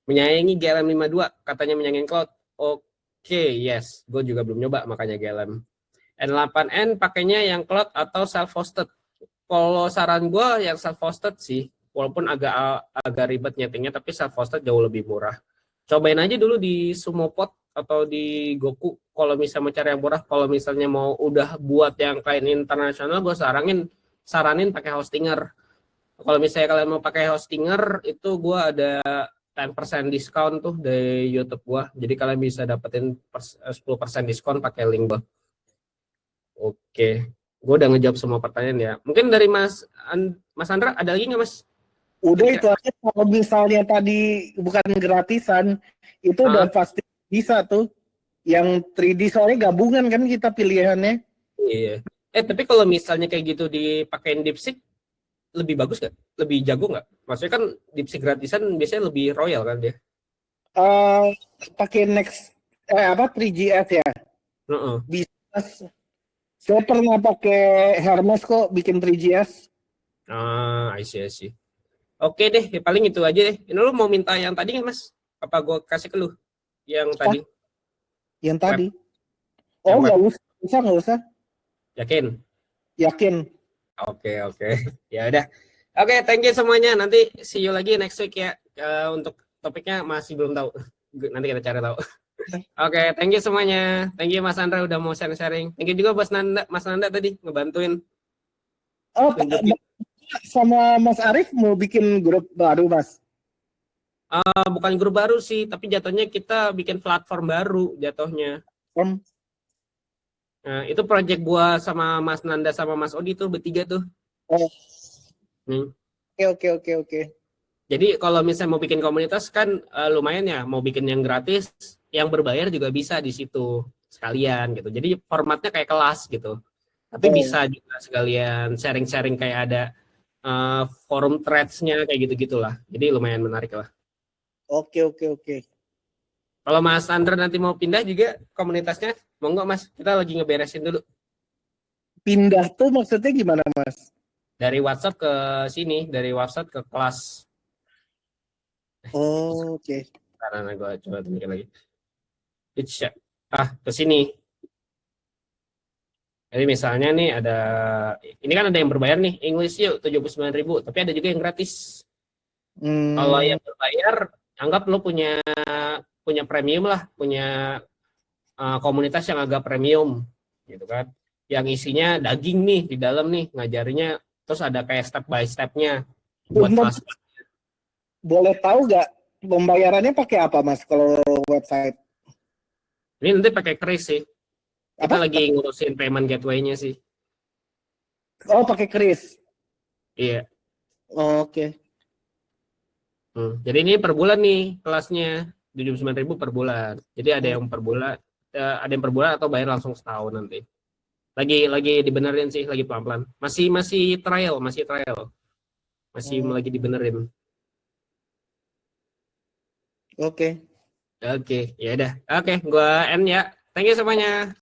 Menyayangi GLM 52, katanya menyayangi cloud. Oke, yes. Gue juga belum nyoba makanya GLM. N8N pakainya yang cloud atau self-hosted? Kalau saran gue yang self-hosted sih. Walaupun agak ribet nyetingnya, tapi self-hosted jauh lebih murah. Cobain aja dulu di Sumopod atau di Goku kalau misalnya mau cari yang murah. Kalau misalnya mau udah buat yang klien internasional, gue saranin pakai hostinger. Kalau misalnya kalian mau pakai hostinger, itu gue ada 10% diskon tuh dari YouTube gue. Jadi kalian bisa dapetin 10% diskon pakai link gue. Oke, gue udah ngejawab semua pertanyaan ya. Mungkin dari Mas Andra ada lagi nggak Mas? Udah itu aja. Kalau misalnya tadi bukan gratisan, itu udah pasti bisa tuh. Yang 3D soalnya gabungan kan kita pilihannya. Iya. Tapi kalau misalnya kayak gitu dipakein DeepSeek, lebih bagus nggak? Lebih jago nggak? Maksudnya kan DeepSeek gratisan biasanya lebih royal kan dia? Pakai Next 3GS ya. Bisa. Saya pernah pakai Hermes kok bikin 3GS. I see. Oke deh, ya paling itu aja deh. Ini lu mau minta yang tadi nggak Mas? Apa gue kasih ke lu? Yang tadi? Yang tadi? Oh, nggak usah. Yakin. Oke. Ya udah. Oke, thank you semuanya. Nanti see you lagi next week ya. Untuk topiknya masih belum tahu. Nanti kita cari tahu. Oke, thank you semuanya. Thank you Mas Andra udah mau sharing. Thank you juga Mas Nanda tadi ngebantuin. Oh, sama Mas Arif mau bikin grup baru, Mas? Bukan grup baru sih, tapi jatuhnya kita bikin platform baru jatuhnya. Nah, itu project gua sama Mas Nanda sama Mas Odi tuh bertiga tuh. Oke. Jadi kalau misalnya mau bikin komunitas kan lumayan ya, mau bikin yang gratis, yang berbayar juga bisa di situ sekalian gitu. Jadi formatnya kayak kelas gitu. Tapi bisa juga sekalian sharing-sharing kayak ada forum threads-nya kayak gitu-gitulah. Jadi lumayan menarik lah. Oke. Kalau Mas Andra nanti mau pindah juga komunitasnya, monggo Mas, kita lagi ngeberesin dulu. Pindah tuh maksudnya gimana Mas? Dari WhatsApp ke sini, dari WhatsApp ke kelas. Oke. Karena gue coba tunjukin lagi. Ke sini. Jadi misalnya nih ini kan ada yang berbayar nih, English yuk 79.000, tapi ada juga yang gratis. Kalau yang berbayar, anggap lo punya premium lah, punya komunitas yang agak premium, gitu kan. Yang isinya daging nih di dalam nih, ngajarinya, terus ada kayak step by step-nya buat kelas. Boleh tahu nggak pembayarannya pakai apa Mas kalau website? Ini nanti pakai Kris sih. Kita lagi ngurusin payment gateway-nya sih. Oh, pakai Kris. Iya. Oke. Jadi ini per bulan nih kelasnya 79.000 per bulan. Jadi ada yang per bulan, atau bayar langsung setahun nanti. Lagi dibenerin sih, lagi pelan-pelan. Masih trial. Masih lagi dibenerin. Oke. Ya udah. Oke, gua end ya. Thank you semuanya.